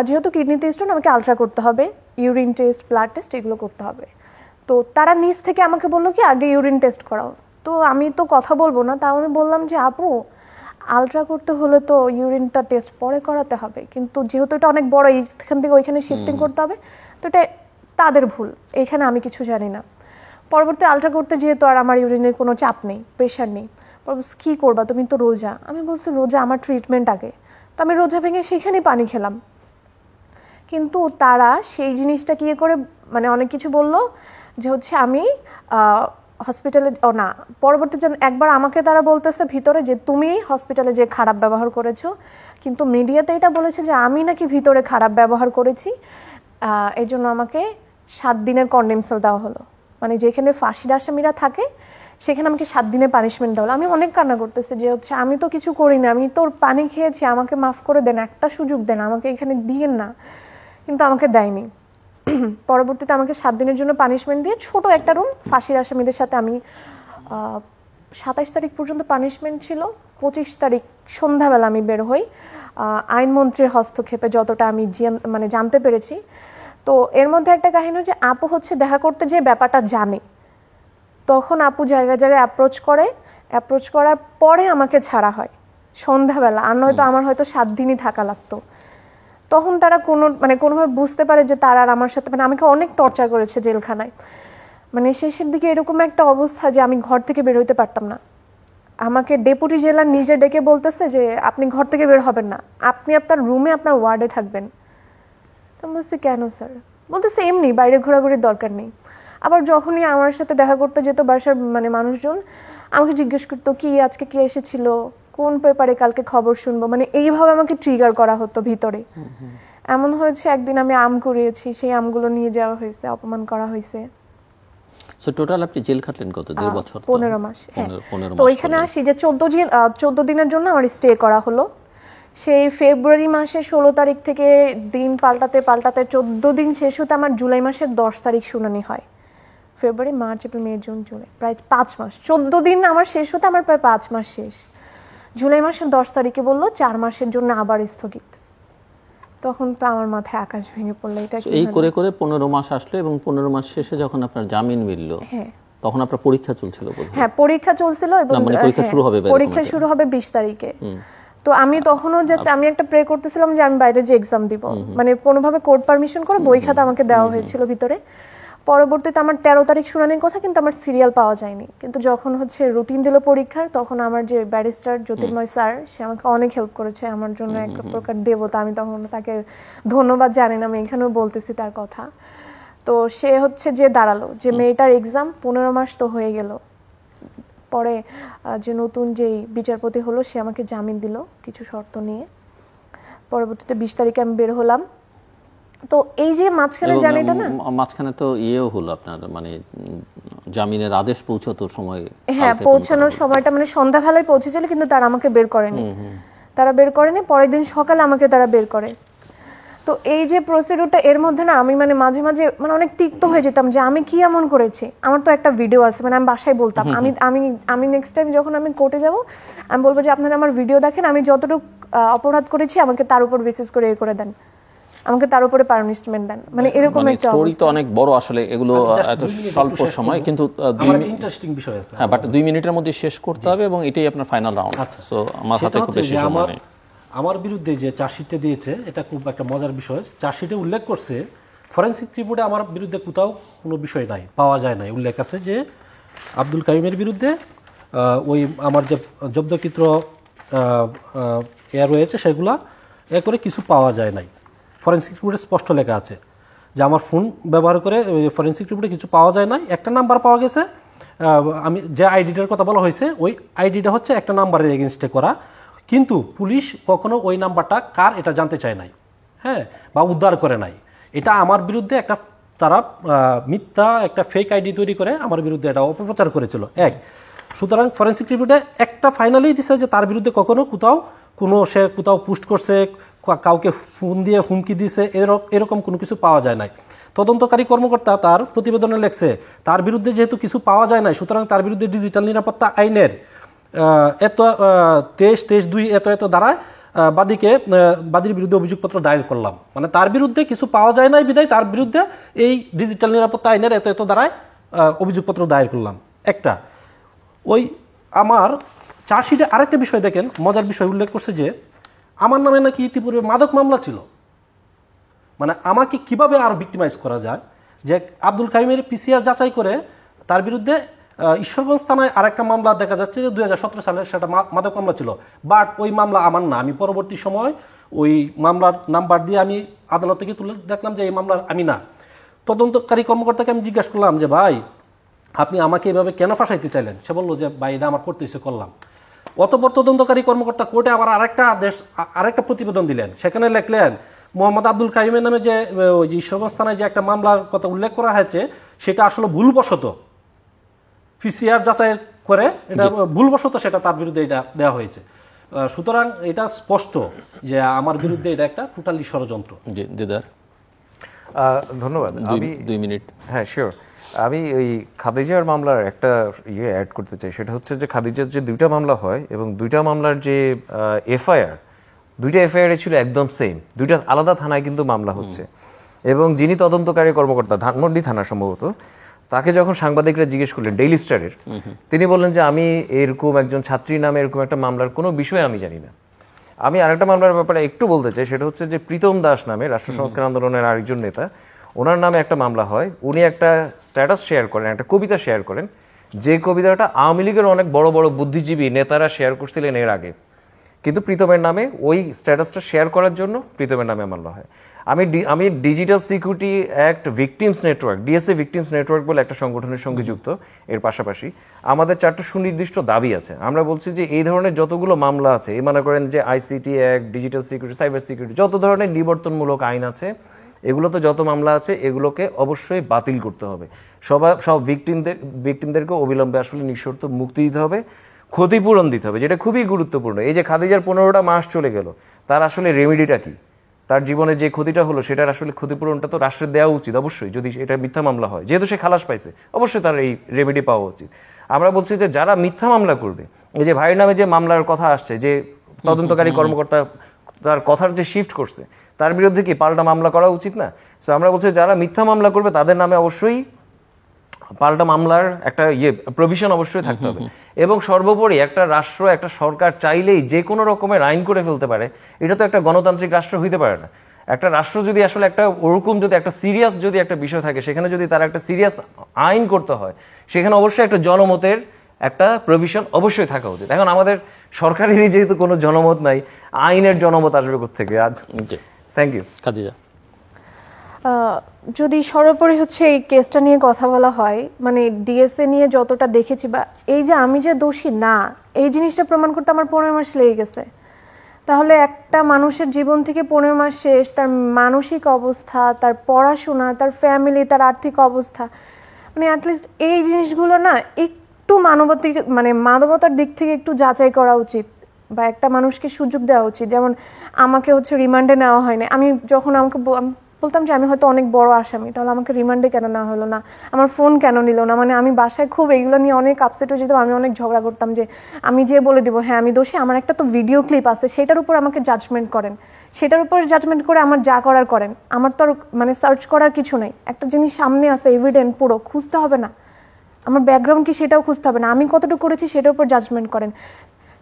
যেহেতু কিডনিতে স্টোন আমাকে আলট্রা করতে হবে, ইউরিন টেস্ট, ব্লাড টেস্ট এগুলো করতে হবে। তো তারা নিজ থেকে আমাকে বললো কি আগে ইউরিন টেস্ট করাও। তো আমি তো কথা বলবো না, তাও আমি বললাম যে আপু আলট্রা করতে হলে তো ইউরিনটা টেস্ট পরে করাতে হবে, কিন্তু যেহেতু এটা অনেক বড়, এইখান থেকে ওইখানে শিফটিং করতে হবে, তো এটা তাদের ভুল, এইখানে আমি কিছু জানি না। পরবর্তী আলট্রা করতে যেহেতু আর আমার ইউরিনের কোনো চাপ নেই, প্রেশার নেই, কী করবা তুমি তো রোজা। আমি বলছি রোজা, আমার ট্রিটমেন্ট আগে। তো আমি রোজা ভেঙে সেখানেই পানি খেলাম, কিন্তু তারা সেই জিনিসটা কি করে মানে অনেক কিছু বলল যে হচ্ছে আমি হসপিটালে না, পরবর্তীতে একবার আমাকে তারা বলতেছে ভিতরে যে তুমি হসপিটালে যে খারাপ ব্যবহার করেছো, কিন্তু মিডিয়াতে এটা বলেছে যে আমি নাকি ভিতরে খারাপ ব্যবহার করেছি, এই জন্য আমাকে 7 দিনের কন্ডেম সেল দেওয়া হলো। মানে যেখানে ফাঁসির আসামিরা থাকে সেখানে আমাকে 7 দিনের পানিশমেন্ট দেওয়া হলো। আমি অনেক কান্না করতেছি যে হচ্ছে আমি তো কিছু করি না, আমি তোর পানি খেয়েছি, আমাকে মাফ করে দেন, একটা সুযোগ দেন, আমাকে এখানে দিয়েন না, কিন্তু আমাকে দেয়নি। পরবর্তীতে আমাকে 7 দিনের জন্য পানিশমেন্ট দিয়ে ছোট একটা রুম, ফাঁসির আসামিদের সাথে আমি 27 তারিখ পর্যন্ত পানিশমেন্ট ছিল। 25 তারিখ সন্ধ্যাবেলা আমি বের হই আইনমন্ত্রীর হস্তক্ষেপে, যতটা আমি মানে জানতে পেরেছি। তো এর মধ্যে একটা কাহিনী যে আপু হচ্ছে দেখা করতে যে ব্যাপারটা জানে, তখন আপু জায়গায় জায়গায় অ্যাপ্রোচ করার পরে আমাকে ছাড়া হয় সন্ধ্যাবেলা, আর নয়তো আমার হয়তো 7 দিনই থাকা লাগতো। তখন তারা কোনোভাবে বুঝতে পারে যে তারা আর আমার সাথে আমাকে অনেক টর্চার করেছে জেলখানায়। শেষের দিকে এরকম একটা অবস্থা যে আমি ঘর থেকে বের হইতে পারতাম না। আমাকে ডেপুটি জেলার নিজে ডেকে বলতেছে যে আপনি ঘর থেকে বের হবেন না, আপনি আপনার রুমে আপনার ওয়ার্ডে থাকবেন। তো বলছি কেন স্যার? বলতেছে এমনি, বাইরে ঘোরাঘুরির দরকার নেই। আবার যখনই আমার সাথে দেখা করতে যেত বাসার মানুষজন আমাকে জিজ্ঞেস করতো কি আজকে কে এসেছিল, কোন পেপারে কালকে খবর শুনবো, এইভাবে আমাকে ট্রিগার করা হতো ভিতরে। এমন হয়েছে একদিন আমি আম কুড়িয়েছি, সেই আমগুলো নিয়ে যাওয়া হয়েছে, অপমান করা হয়েছে। সো টোটাল আপনি জেল খাটলেন কত? 1.5 বছর? 15 মাস। হ্যাঁ, তো ওইখানে আসি যে 14 দিনের জন্য আমার স্টে করা হলো। সেই ফেব্রুয়ারি মাসের 16 তারিখ থেকে দিন পাল্টাতে 14 দিন শেষ হতে আমার জুলাই মাসের 10 তারিখ শুনানি হয়। ফেব্রুয়ারি, মার্চ, এপ্রিল, মে, জুন, জুলাই, প্রায় 5 মাস। 14 দিন আমার শেষ হতে আমার প্রায় 5 মাস শেষ। জুলাই মাসের 10 তারিখে বললো 4 মাসের জন্য আবার স্থগিত। তখন তো আমার মাথায় আকাশ ভেঙে পড়লো। এটা এই করে করে 15 মাস আসলো, এবং 15 মাস শেষে যখন আপনার জামিন মিলল, তখন আপনার পরীক্ষা চলছিল? হ্যাঁ, পরীক্ষা চলছিল, এবং পরীক্ষা শুরু হবে 20 তারিখে। তো আমি তখনও জাস্ট আমি একটা প্রে করতেছিলাম যে আমি বাইরে যে এক্সাম দিব, কোনোভাবে কোর্ট পারমিশন করে বই খাতা আমাকে দেওয়া হয়েছিল ভিতরে। পরবর্তীতে আমার 13 তারিখ শুনানির কথা, কিন্তু আমার সিরিয়াল পাওয়া যায়নি। কিন্তু যখন হচ্ছে রুটিন দিল পরীক্ষার, তখন আমার যে ব্যারিস্টার জ্যোতির্ময় স্যার, সে আমাকে অনেক হেল্প করেছে, আমার জন্য এক প্রকার দেবতা। আমি তখন তাকে ধন্যবাদ জানি না, আমি এখানেও বলতেছি তার কথা। তো সে হচ্ছে যে দাঁড়ালো যে মেয়েটার এক্সাম 15 মাস তো হয়ে গেল। পরে যে নতুন যেই বিচারপতি হলো, সে আমাকে জামিন দিল কিছু শর্ত নিয়ে। পরবর্তীতে 20 তারিখে আমি বের হলাম। তো এই যে মাঝখানে জানিটা না, মাঝখানে তো ইয়েও হলো আপনার, জামিনের আদেশ পৌঁছাতো সময়। হ্যাঁ, পৌঁছানোর সময়টা সন্ধ্যাবেলায় পৌঁছেছিল, কিন্তু তারা আমাকে বের করেনি। পরের দিন সকালে আমাকে তারা বের করে। তো এই যে প্রসিডিউরটা, এর মধ্যে না আমি মাঝে মাঝে অনেক তিক্ত হয়ে যেতাম যে আমি কি এমন করেছি। আমার তো একটা ভিডিও আছে, আমি বাসায় বলতাম, আমি নেক্সট টাইম যখন আমি কোর্টে যাব, আমি বলবো যে আপনারা আমার ভিডিও দেখেন, আমি যতটুকু অপরাধ করেছি আমাকে তার উপর বেসিস করে করে দেন, আমাকে তার উপরে পানিশমেন্ট দেন। এরকম একটা স্টোরি তো অনেক বড় আসলে, এগুলো এত স্বল্প সময়, কিন্তু ইন্টারেস্টিং বিষয় আছে। হ্যাঁ, বাট 2 মিনিটের মধ্যে শেষ করতে হবে, এবং এটাই আপনার ফাইনাল রাউন্ড। সো আমার হাতে খুব বেশি সময় নেই। আমার বিরুদ্ধে যে চার্জশিটটা দিয়েছে, এটা খুব একটা মজার বিষয়। চার্জশিটে উল্লেখ করছে, ফরেনসিক রিপোর্টে আমার বিরুদ্ধে কোথাও কোনো বিষয় নাই, পাওয়া যায় নাই। উল্লেখ আছে যে আব্দুল কাইমের বিরুদ্ধে ওই আমার যে জব্দকৃত রয়েছে সেগুলা করে কিছু পাওয়া যায় নাই। ফরেনসিক রিপোর্টে স্পষ্ট লেখা আছে যে আমার ফোন ব্যবহার করে ফরেনসিক রিপোর্টে কিছু পাওয়া যায় নাই। একটা নাম্বার পাওয়া গেছে, আমি যে আইডিটার কথা বলা হয়েছে, ওই আইডিটা হচ্ছে একটা নাম্বারের এগেনস্টে করা, কিন্তু পুলিশ কখনো ওই নাম্বারটা কার এটা জানতে চায় নাই, হ্যাঁ, বা উদ্ধার করে নাই। এটা আমার বিরুদ্ধে একটা তারা মিথ্যা একটা ফেক আইডি তৈরি করে আমার বিরুদ্ধে এটা অপপ্রচার করেছিল এক। সুতরাং ফরেন্সিক রিপোর্টে একটা ফাইনালেই দিছে যে তার বিরুদ্ধে কখনো সে কোথাও পোস্ট করছে, কাউকে ফোন দিয়ে হুমকি দিয়েছে, এরকম কোনো কিছু পাওয়া যায় নাই। তদন্তকারী কর্মকর্তা তার প্রতিবেদনে লেখছে তার বিরুদ্ধে যেহেতু কিছু পাওয়া যায় নাই, সুতরাং তার বিরুদ্ধে ডিজিটাল নিরাপত্তা আইনের 23-2 এত দ্বারায় বাদীর বিরুদ্ধে অভিযোগপত্র দায়ের করলাম। মানে তার বিরুদ্ধে কিছু পাওয়া যায় নাই বিধায় তার বিরুদ্ধে এই ডিজিটাল নিরাপত্তা আইনের এত দ্বারায় অভিযোগপত্র দায়ের করলাম একটা। ওই আমার চার্জশিটে আরেকটা বিষয় দেখেন, মজার বিষয় উল্লেখ করছে যে আমার নামে নাকি ইতিপূর্বে মাদক মামলা ছিল। মানে আমাকে কিভাবে আরো ভিক্টিমাইজ করা যায়, যে আব্দুল কাইমের পিসিআর যাচাই করে তার বিরুদ্ধে ঈশ্বরগঞ্জ থানায় আরেকটা মামলা দেখা যাচ্ছে যে 2017 সালে সেটা মাদক মামলা ছিল, বাট ওই মামলা আমার না। আমি পরবর্তী সময় ওই মামলার নাম্বার দিয়ে আমি আদালত থেকে তুলে দেখলাম যে এই মামলার আমি না। তদন্তকারী কর্মকর্তাকে আমি জিজ্ঞাসা করলাম যে ভাই আপনি আমাকে এভাবে কেন ফাঁসাইতে চাইলেন? সে বললো যে ভাই এটা আমার করতে ইচ্ছে করলাম। অতঃপর তদন্তকারী কর্মকর্তা কোর্টে আবার আরেকটা প্রতিবেদন দিলেন, সেখানে লেখলেন মোহাম্মদ আব্দুল কাইমের নামে যে ওই ঈশ্বরগঞ্জ থানায় যে একটা মামলার কথা উল্লেখ করা হয়েছে সেটা আসলে ভুলবশত পিসিআর যাচাই করে এটা ভুলবশত সেটা তার বিরুদ্ধে এটা দেওয়া হয়েছে। সুতরাং এটা স্পষ্ট যে আমার বিরুদ্ধে এটা একটা টোটালি ষড়যন্ত্র। জি দিদার, ধন্যবাদ। আমি 2 মিনিট। হ্যাঁ শিওর। আমি ওই খাদিজার মামলার একটা অ্যাড করতে চাই, সেটা হচ্ছে যে খাদিজার যে 2টা মামলা হয় এবং 2টা মামলার যে এফআইআর, 2টা এফআইআর ছিল একদম সেম, 2টা আলাদা থানায় কিন্তু মামলা হচ্ছে। এবং যিনি তদন্তকারী কর্মকর্তা ধানমন্ডি থানা সম্ভবত, তাকে যখন সাংবাদিকরা জিজ্ঞেস করলেন ডেইলি স্টারের, তিনি বললেন যে আমি এরকম একজন ছাত্রী নামে এরকম একটা মামলার কোনো বিষয় আমি জানি না। আমি আরেকটা মামলার ব্যাপারে একটু বলতে চাই, সেটা হচ্ছে যে প্রীতম দাস নামে রাষ্ট্র সংস্কার আন্দোলনের আরেকজন নেতা, ওনার নামে একটা মামলা হয়। উনি একটা স্ট্যাটাস শেয়ার করেন, একটা কবিতা শেয়ার করেন, যে কবিতাটা আওয়ামী লীগের অনেক বড় বড় বুদ্ধিজীবী নেতারা শেয়ার করছিলেন এর আগে, কিন্তু প্রীতমের নামে ওই স্ট্যাটাসটা শেয়ার করার জন্য প্রীতমের নামে মামলা হয়। আমি digital security act victims network, DSA victims network বলে একটা সংগঠনের সঙ্গে যুক্ত। এর পাশাপাশি আমাদের 4টা সুনির্দিষ্ট দাবি আছে। আমরা বলছি যে এই ধরনের যতগুলো মামলা আছে, এই মনে করেন যে ICT act, digital security, cyber security, যত ধরনের নিবর্তনমূলক আইন আছে, এগুলোতে যত মামলা আছে এগুলোকে অবশ্যই বাতিল করতে হবে। সব ভিকটিমদেরকে অবিলম্বে আসলে নিঃশর্ত মুক্তি দিতে হবে, ক্ষতিপূরণ দিতে হবে, যেটা খুবই গুরুত্বপূর্ণ। এই যে খাদিজার 15টা মাস চলে গেল, তার আসলে রেমিডিটা কি? তার জীবনে যে ক্ষতিটা হলো সেটার আসলে ক্ষতিপূরণটা তো রাষ্ট্রের দেওয়া উচিত অবশ্যই, যদি এটা মিথ্যা মামলা হয়। যেহেতু সে খালাস পাইছে, অবশ্যই তার এই রেমেডি পাওয়া উচিত। আমরা বলছি যে যারা মিথ্যা মামলা করবে, এই যে ভাইয়ের নামে যে মামলার কথা আসছে, যে তদন্তকারী কর্মকর্তা তার কথার যে শিফট করছে, তার বিরুদ্ধে কি পাল্টা মামলা করা উচিত না? সো আমরা বলছি যারা মিথ্যা মামলা করবে তাদের নামে অবশ্যই পাল্টা মামলার একটা প্রভিশন অবশ্যই থাকতে হবে। এবং সর্বোপরি একটা রাষ্ট্র, একটা সরকার চাইলেই যে কোনো রকমের আইন করে ফেলতে পারে, এটা তো একটা গণতান্ত্রিক রাষ্ট্র হইতে পারে না। একটা রাষ্ট্র যদি আসলে একটা ওরকম যদি একটা সিরিয়াস যদি একটা বিষয় থাকে, সেখানে যদি তার একটা সিরিয়াস আইন করতে হয়, সেখানে অবশ্যই একটা জনমতের একটা প্রভিশন অবশ্যই থাকা উচিত। এখন আমাদের সরকারেরই যেহেতু কোনো জনমত নাই, আইনের জনমত আসবে কোত্থেকে? আজ থ্যাংক ইউ। খাদিজা, যদি সর্বোপরি হচ্ছে এই কেসটা নিয়ে কথা বলা হয়, মানে ডিএসএ নিয়ে যতটা দেখেছি, বা এই যে আমি যে দোষী না, এই জিনিসটা প্রমাণ করতে আমার 15 মাস লেগে গেছে। তাহলে একটা মানুষের জীবন থেকে 15 মাস শেষ, তার মানসিক অবস্থা, তার পড়াশোনা, তার ফ্যামিলি, তার আর্থিক অবস্থা, মানে অ্যাটলিস্ট এই জিনিসগুলো না একটু মানবতার দিক থেকে একটু যাচাই করা উচিত, বা একটা মানুষকে সুযোগ দেওয়া উচিত। যেমন আমাকে হচ্ছে রিমান্ডে নেওয়া হয়নি, আমি যখন বলতাম যে আমি হয়তো অনেক বড় আসামি, তাহলে আমাকে রিমান্ডে কেন নেওয়া হলো না, আমার ফোন কেন নিল না? মানে আমি বাসায় খুব এইগুলো নিয়ে অনেক আপসেট হয়ে যেতাম, আমি অনেক ঝগড়া করতাম যে আমি যে বলে দিব হ্যাঁ আমি দোষী, আমার একটা তো ভিডিও ক্লিপ আছে, সেটার উপর আমাকে জাজমেন্ট করেন, সেটার উপর জাজমেন্ট করে আমার যা করার করেন, আমার তো মানে সার্চ করার কিছু নেই। একটা জিনিস সামনে আছে, এভিডেন্ট পুরো, খুঁজতে হবে না, আমার ব্যাকগ্রাউন্ড কি সেটাও খুঁজতে হবে না, আমি কতটুকু করেছি সেটার উপর জাজমেন্ট করেন।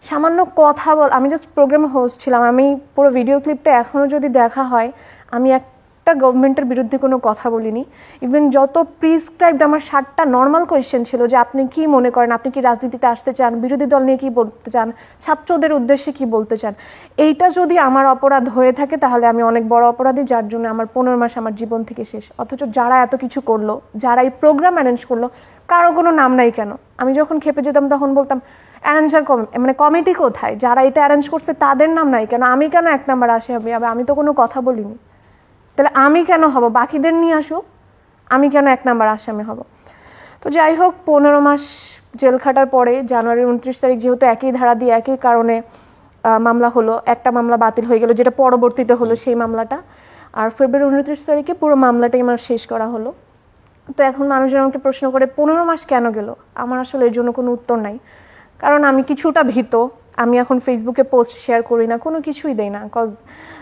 সামান্য কথা আমি জাস্ট প্রোগ্রামে হোস্ট ছিলাম, আমি পুরো ভিডিও ক্লিপটা এখনও যদি দেখা হয়, আমি একটা গভর্নমেন্টের বিরুদ্ধে কোনো কথা বলিনি। ইভেন যত প্রিসক্রাইবড আমার 7টা নর্মাল কোয়েশ্চেন ছিল, যে আপনি কি মনে করেন, আপনি কি রাজনীতিতে আসতে চান, বিরোধী দল নিয়ে কি বলতে চান, ছাত্রদের উদ্দেশ্যে কি বলতে চান, এইটা যদি আমার অপরাধ হয়ে থাকে তাহলে আমি অনেক বড় অপরাধী, যার জন্য আমার 15 মাস আমার জীবন থেকে শেষ। অথচ যারা এত কিছু করলো, যারা এই প্রোগ্রাম অ্যারেঞ্জ করলো, কারো কোনো নাম নাই কেন? আমি যখন খেপে যেতাম তখন বলতাম অ্যারেঞ্জার মানে কমিটি কোথায়, যারা এটা অ্যারেঞ্জ করছে তাদের নাম নাই কেন? আমি কেন 1 নাম্বার আসে হবে? আমি তো কোনো কথা বলিনি, তাহলে আমি কেন হব? বাকিদের নিয়ে আসুক, আমি কেন 1 নাম্বার আসামি হব? তো যাই হোক 15 মাস জেল খাটার পরে জানুয়ারি 29 তারিখ যেহেতু একই ধারা দিয়ে একই কারণে মামলা হলো, একটা মামলা বাতিল হয়ে গেল যেটা পরবর্তীতে হলো সেই মামলাটা, আর ফেব্রুয়ারি 29 তারিখে পুরো মামলাটাই আমার শেষ করা হলো। তো এখন মানুষজন আমাকে প্রশ্ন করে 15 মাস কেন গেল? আমার আসলে এর জন্য কোনো উত্তর নাই, কারণ আমি কিছুটা ভীত। আমি এখন ফেসবুকে পোস্ট শেয়ার করি না, কোনো কিছুই দেই না, কজ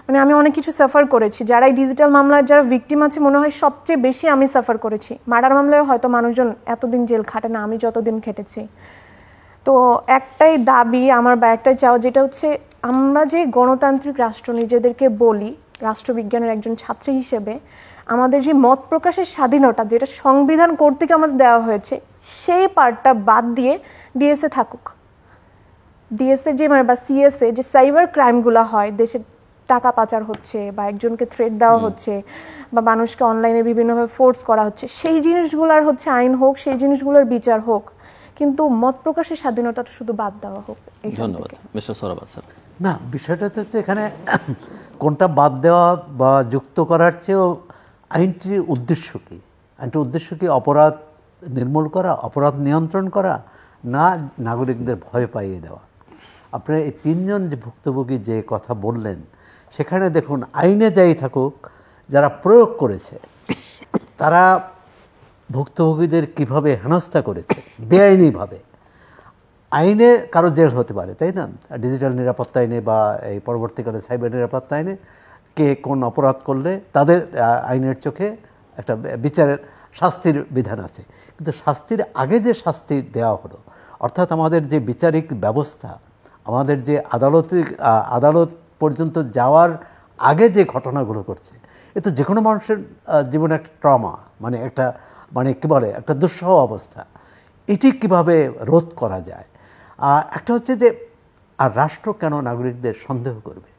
মানে আমি অনেক কিছু সাফার করেছি। যারা এই ডিজিটাল মামলার যারা ভিকটিম আছে মনে হয় সবচেয়ে বেশি আমি সাফার করেছি। মার্ডার মামলায় হয়তো মানুষজন এতদিন জেল খাটে না, আমি যতদিন খেটেছি। তো একটাই দাবি আমার বা একটাই চাওয়া, যেটা হচ্ছে আমরা যে গণতান্ত্রিক রাষ্ট্র নিজেদেরকে বলি, রাষ্ট্রবিজ্ঞানের একজন ছাত্রী হিসেবে আমাদের যে মত প্রকাশের স্বাধীনতা যেটা সংবিধান কর্তৃক আমাদের দেওয়া হয়েছে, সেই পার্টটা বাদ দিয়ে ডিএসএ থাকুক। ডিএসএ যে বা সিএসএ যে সাইবার ক্রাইমগুলো হয়, দেশে টাকা পাচার হচ্ছে বা একজনকে থ্রেট দেওয়া হচ্ছে বা মানুষকে অনলাইনে বিভিন্নভাবে ফোর্স করা হচ্ছে, সেই জিনিসগুলোর হচ্ছে আইন হোক, সেই জিনিসগুলোর বিচার হোক, কিন্তু মত প্রকাশের স্বাধীনতাটা শুধু বাদ দেওয়া হোক। ধন্যবাদ মিস্টার সোহরাব আহসান। না, বিষয়টা তো হচ্ছে এখানে কোনটা বাদ দেওয়া বা যুক্ত করার চেয়েও আইনটির উদ্দেশ্য কী? আইনটির উদ্দেশ্য কি অপরাধ নির্মূল করা, অপরাধ নিয়ন্ত্রণ করা, না নাগরিকদের ভয় পাইয়ে দেওয়া? আপনার এই 3 জন যে ভুক্তভোগী যে কথা বললেন, সেখানে দেখুন আইনে যাই থাকুক, যারা প্রয়োগ করেছে তারা ভুক্তভোগীদের কিভাবে হেনস্থা করেছে বেআইনিভাবে। আইনে কারো জেল হতে পারে, তাই না? ডিজিটাল নিরাপত্তা আইনে বা এই পরবর্তীকালে সাইবার নিরাপত্তা আইনে কে কোন অপরাধ করলে তাদের আইনের চোখে একটা বিচারের শাস্তির বিধান আছে। কিন্তু শাস্তির আগে যে শাস্তি দেওয়া হলো, অর্থাৎ আমাদের যে বিচারিক ব্যবস্থা, আমাদের যে আদালত পর্যন্ত যাওয়ার আগে যে ঘটনাগুলো করছে, এ তো যে কোনো মানুষের জীবনে একটা ট্রমা, মানে কী বলে, একটা দুঃসহ অবস্থা। এটি কিভাবে রোধ করা যায়? একটা হচ্ছে যে, আর রাষ্ট্র কেন নাগরিকদের সন্দেহ করবে?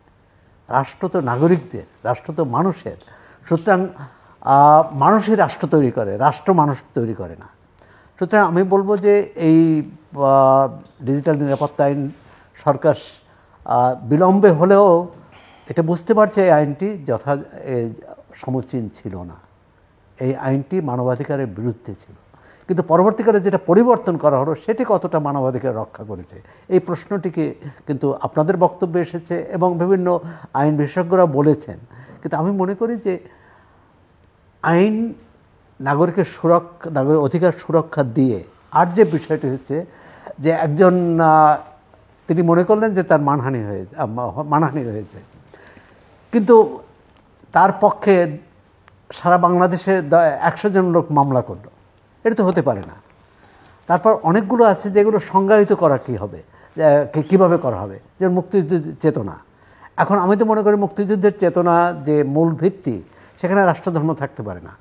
রাষ্ট্র তো নাগরিকদের, রাষ্ট্র তো মানুষের। সুতরাং মানুষই রাষ্ট্র তৈরি করে, রাষ্ট্র মানুষ তৈরি করে না। সুতরাং আমি বলবো যে এই ডিজিটাল নিরাপত্তা আইন সরকার বিলম্বে হলেও এটা বুঝতে পারছে এই আইনটি সমীচীন ছিল না, এই আইনটি মানবাধিকারের বিরুদ্ধে ছিল। কিন্তু পরবর্তীকালে যেটা পরিবর্তন করা হলো, সেটি কতটা মানবাধিকার রক্ষা করেছে, এই প্রশ্নটিকে কিন্তু আপনাদের বক্তব্যে এসেছে এবং বিভিন্ন আইন বিশেষজ্ঞরা বলেছেন। কিন্তু আমি মনে করি যে আইন নাগরিকের অধিকার সুরক্ষা দিয়ে, আর যে বিষয়টি হচ্ছে যে একজন তিনি মনে করলেন যে তার মানহানি হয়েছে, কিন্তু তার পক্ষে সারা বাংলাদেশে 100 জন লোক মামলা করলো, এটা তো হতে পারে না। তারপর অনেকগুলো আছে যেগুলো সংজ্ঞায়িত করা কীভাবে করা হবে, যে মুক্তিযুদ্ধের চেতনা। এখন আমি তো মনে করি মুক্তিযুদ্ধের চেতনা যে মূল ভিত্তি, সেখানে রাষ্ট্রধর্ম থাকতে পারে না।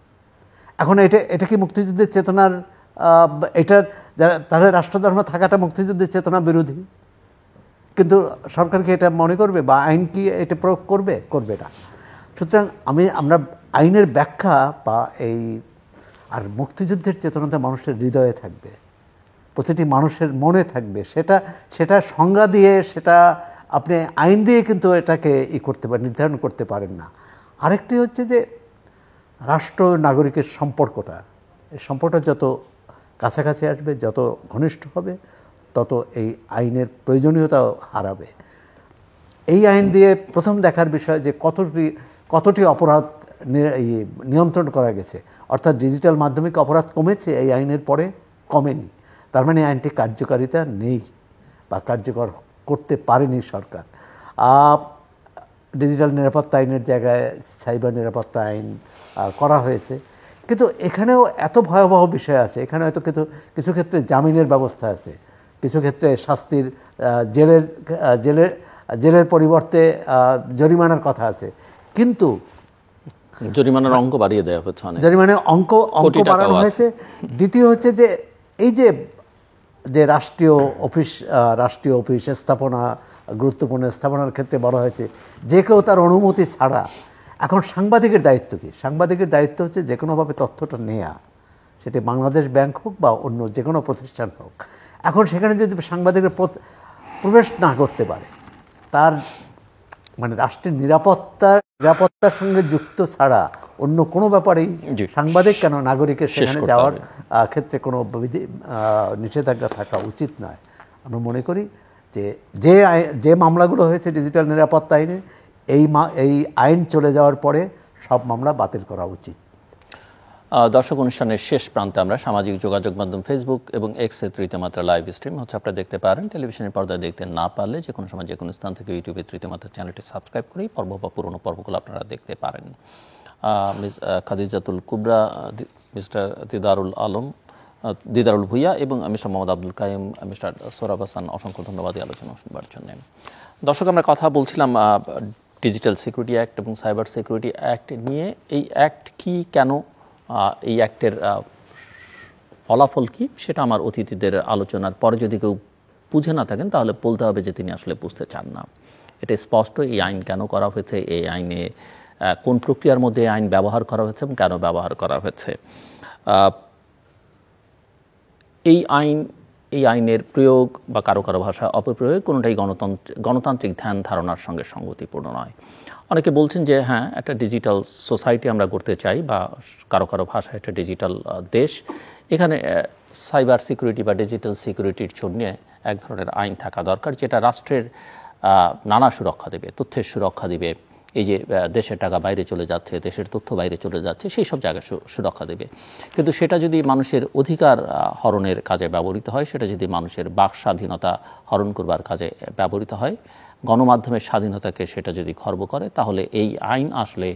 এখন এটা কি মুক্তিযুদ্ধের চেতনার তাহলে রাষ্ট্রধর্ম থাকাটা মুক্তিযুদ্ধের চেতনা বিরোধী? কিন্তু সরকার কি এটা মনে করবে, বা আইন কি এটা প্রয়োগ করবে না? সুতরাং আমরা আইনের ব্যাখ্যা বা আর মুক্তিযুদ্ধের চেতনাটা মানুষের হৃদয়ে থাকবে, প্রতিটি মানুষের মনে থাকবে। সেটা সংজ্ঞা দিয়ে, সেটা আপনি আইন দিয়ে কিন্তু এটাকে নির্ধারণ করতে পারেন না। আরেকটি হচ্ছে যে রাষ্ট্র নাগরিকের সম্পর্কটা, এই সম্পর্কটা যত কাছাকাছি আসবে, যত ঘনিষ্ঠ হবে, তত এই আইনের প্রয়োজনীয়তাও হারাবে। এই আইন দিয়ে প্রথম দেখার বিষয় যে কতটি অপরাধ নিয়ন্ত্রণ করা গেছে, অর্থাৎ ডিজিটাল মাধ্যমিক অপরাধ কমেছে এই আইনের পরে, কমেনি। তার মানে আইনটি কার্যকারিতা নেই বা কার্যকর করতে পারেনি সরকার। ডিজিটাল নিরাপত্তা আইনের জায়গায় সাইবার নিরাপত্তা আইন করা হয়েছে, কিন্তু এখানেও এত ভয়াবহ বিষয় আছে। এখানে হয়তো কিছু ক্ষেত্রে জামিনের ব্যবস্থা আছে, কিছু ক্ষেত্রে শাস্তির জেলের পরিবর্তে জরিমানার কথা আছে, কিন্তু জরিমানার অঙ্ক বাড়িয়ে দেওয়া হচ্ছে, জরিমানার অঙ্ক বাড়ানো হয়েছে। দ্বিতীয় হচ্ছে যে এই যে রাষ্ট্রীয় অফিস স্থাপনা, গুরুত্বপূর্ণ স্থাপনার ক্ষেত্রে বলা হয়েছে যে কেউ তার অনুমতি ছাড়া। এখন সাংবাদিকের দায়িত্ব কি? সাংবাদিকের দায়িত্ব হচ্ছে যে কোনোভাবে তথ্যটা নেয়া, সেটি বাংলাদেশ ব্যাংক হোক বা অন্য যে কোনো প্রতিষ্ঠান হোক। এখন সেখানে যদি সাংবাদিকের প্রবেশ না করতে পারে, তার মানে রাষ্ট্রের নিরাপত্তার সঙ্গে যুক্ত ছাড়া অন্য কোনো ব্যাপারেই সাংবাদিক কেন নাগরিকের সেখানে যাওয়ার ক্ষেত্রে কোনো নিষেধাজ্ঞা থাকা উচিত নয়। আমরা মনে করি যে মামলাগুলো হয়েছে ডিজিটাল নিরাপত্তা আইনে, এই আইন চলে যাওয়ার পরে সব মামলা বাতিল করা উচিত। দর্শক, অনুষ্ঠানের শেষ প্রান্তে আমরা সামাজিক যোগাযোগ মাধ্যম ফেসবুক এবং এক্সে তৃতীয় মাত্রা লাইভ স্ট্রিম হচ্ছে আপনারা দেখতে পারেন। টেলিভিশনের পর্দায় দেখতে না পারলে যে কোনো সময় যে কোনো স্থান থেকে ইউটিউবে তৃতীয় মাত্রা চ্যানেলটি সাবস্ক্রাইব করেই পর্ব বা পুরনো পর্বগুলো আপনারা দেখতে পারেন। মিস খাদিজাতুল কুবরা, মিস্টার দিদারুল ভুইয়া এবং মিস্টার মোহাম্মদ আব্দুল কাইম, মিস্টার সোহরাব হাসান, অসংখ্য ধন্যবাদ এই আলোচনা শুনবার জন্য। দর্শক, আমরা কথা বলছিলাম ডিজিটাল সিকিউরিটি অ্যাক্ট এবং সাইবার সিকিউরিটি অ্যাক্ট নিয়ে। এই অ্যাক্ট কি, কেন, এই অ্যাক্টের ফলাফল কি, সেটা আমার অতিথিদের আলোচনার পরে যদি কেউ বুঝে না থাকেন তাহলে বলতে হবে যে তিনি আসলে বুঝতে চান না। এটা স্পষ্ট এই আইন কেন করা হয়েছে, এই আইনে কোন প্রক্রিয়ার মধ্যে এই আইন ব্যবহার করা হয়েছে এবং কেন ব্যবহার করা হয়েছে। এই আইনের প্রয়োগ বা কারো কারো ভাষা অপপ্রয়োগ কোনোটাই গণতান্ত্রিক ধ্যান ধারণার সঙ্গে সঙ্গতিপূর্ণ নয়। অনেকে বলছেন যে হ্যাঁ, একটা ডিজিটাল সোসাইটি আমরা করতে চাই বা কারো কারো ভাষায় একটা ডিজিটাল দেশ, এখানে সাইবার সিকিউরিটি বা ডিজিটাল সিকিউরিটির জন্য এক ধরনের আইন থাকা দরকার, যেটা রাষ্ট্রের নানা সুরক্ষা দেবে, তথ্যের সুরক্ষা দিবে। এই যে দেশের টাকা বাইরে চলে যাচ্ছে, দেশের তথ্য বাইরে চলে যাচ্ছে, সেই সব জায়গায় সুরক্ষা দেবে। কিন্তু সেটা যদি মানুষের অধিকার হরণের কাজে ব্যবহৃত হয়, সেটা যদি মানুষের বাক স্বাধীনতা হরণ করবার কাজে ব্যবহৃত হয়, গণমাধ্যমের স্বাধীনতাকে সেটা যদি খর্ব করে, তাহলে এই আইন আসলে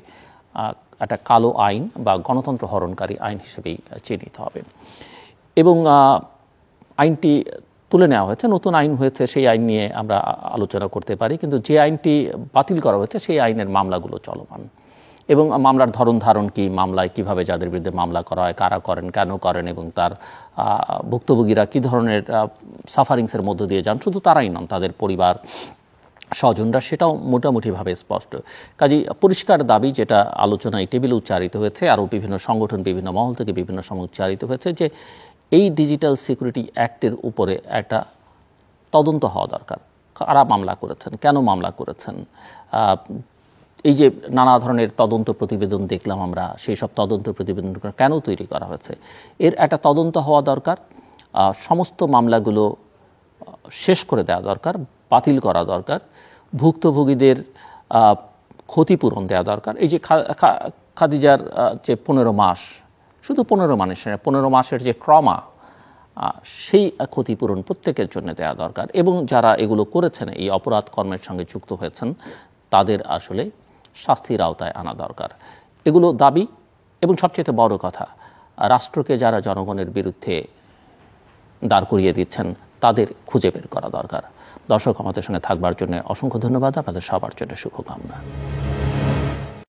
একটা কালো আইন বা গণতন্ত্র হরণকারী আইন হিসেবেই চিহ্নিত হবে। এবং আইনটি তুলে নেওয়া হয়েছে, নতুন আইন হয়েছে, সেই আইন নিয়ে আমরা আলোচনা করতে পারি। কিন্তু যে আইনটি বাতিল করা হয়েছে সেই আইনের মামলাগুলো চলমান এবং মামলার ধরন ধারণ কি, মামলায় কিভাবে যাদের বিরুদ্ধে মামলা করা হয়, কারা করেন, কেন করেন এবং তার ভুক্তভোগীরা কী ধরনের সাফারিংসের মধ্য দিয়ে যান, শুধু তারাই নন, তাদের পরিবার স্বজনরা, সেটাও মোটামুটিভাবে স্পষ্ট। কাজেই পরিষ্কার দাবি, যেটা আলোচনায় টেবিলে উচ্চারিত হয়েছে, আরও বিভিন্ন সংগঠন বিভিন্ন মহল থেকে বিভিন্ন সময় উচ্চারিত হয়েছে, যে এই ডিজিটাল সিকিউরিটি অ্যাক্টের উপরে একটা তদন্ত হওয়া দরকার। কারা মামলা করেছেন, কেন মামলা করেছেন, এই যে নানা ধরনের তদন্ত প্রতিবেদন দেখলাম আমরা, সেই সব তদন্ত প্রতিবেদন কেন তৈরি করা হয়েছে, এর একটা তদন্ত হওয়া দরকার। সমস্ত মামলাগুলো শেষ করে দেওয়া দরকার, বাতিল করা দরকার, ভুক্তভোগীদের ক্ষতিপূরণ দেওয়া দরকার। এই যে খাদিজার যে 15 মাস, শুধু 15 মাসের যে ট্রমা, সেই ক্ষতিপূরণ প্রত্যেকের জন্য দেওয়া দরকার। এবং যারা এগুলো করেছেন, এই অপরাধ কর্মের সঙ্গে যুক্ত হয়েছেন, তাদের আসলে শাস্তির আওতায় আনা দরকার। এগুলো দাবি। এবং সবচেয়ে বড় কথা, রাষ্ট্রকে যারা জনগণের বিরুদ্ধে দাঁড় করিয়ে দিচ্ছেন, তাদের খুঁজে বের করা দরকার। দর্শক, আমাদের সঙ্গে থাকবার জন্য অসংখ্য ধন্যবাদ। আপনাদের সবার জন্য শুভকামনা।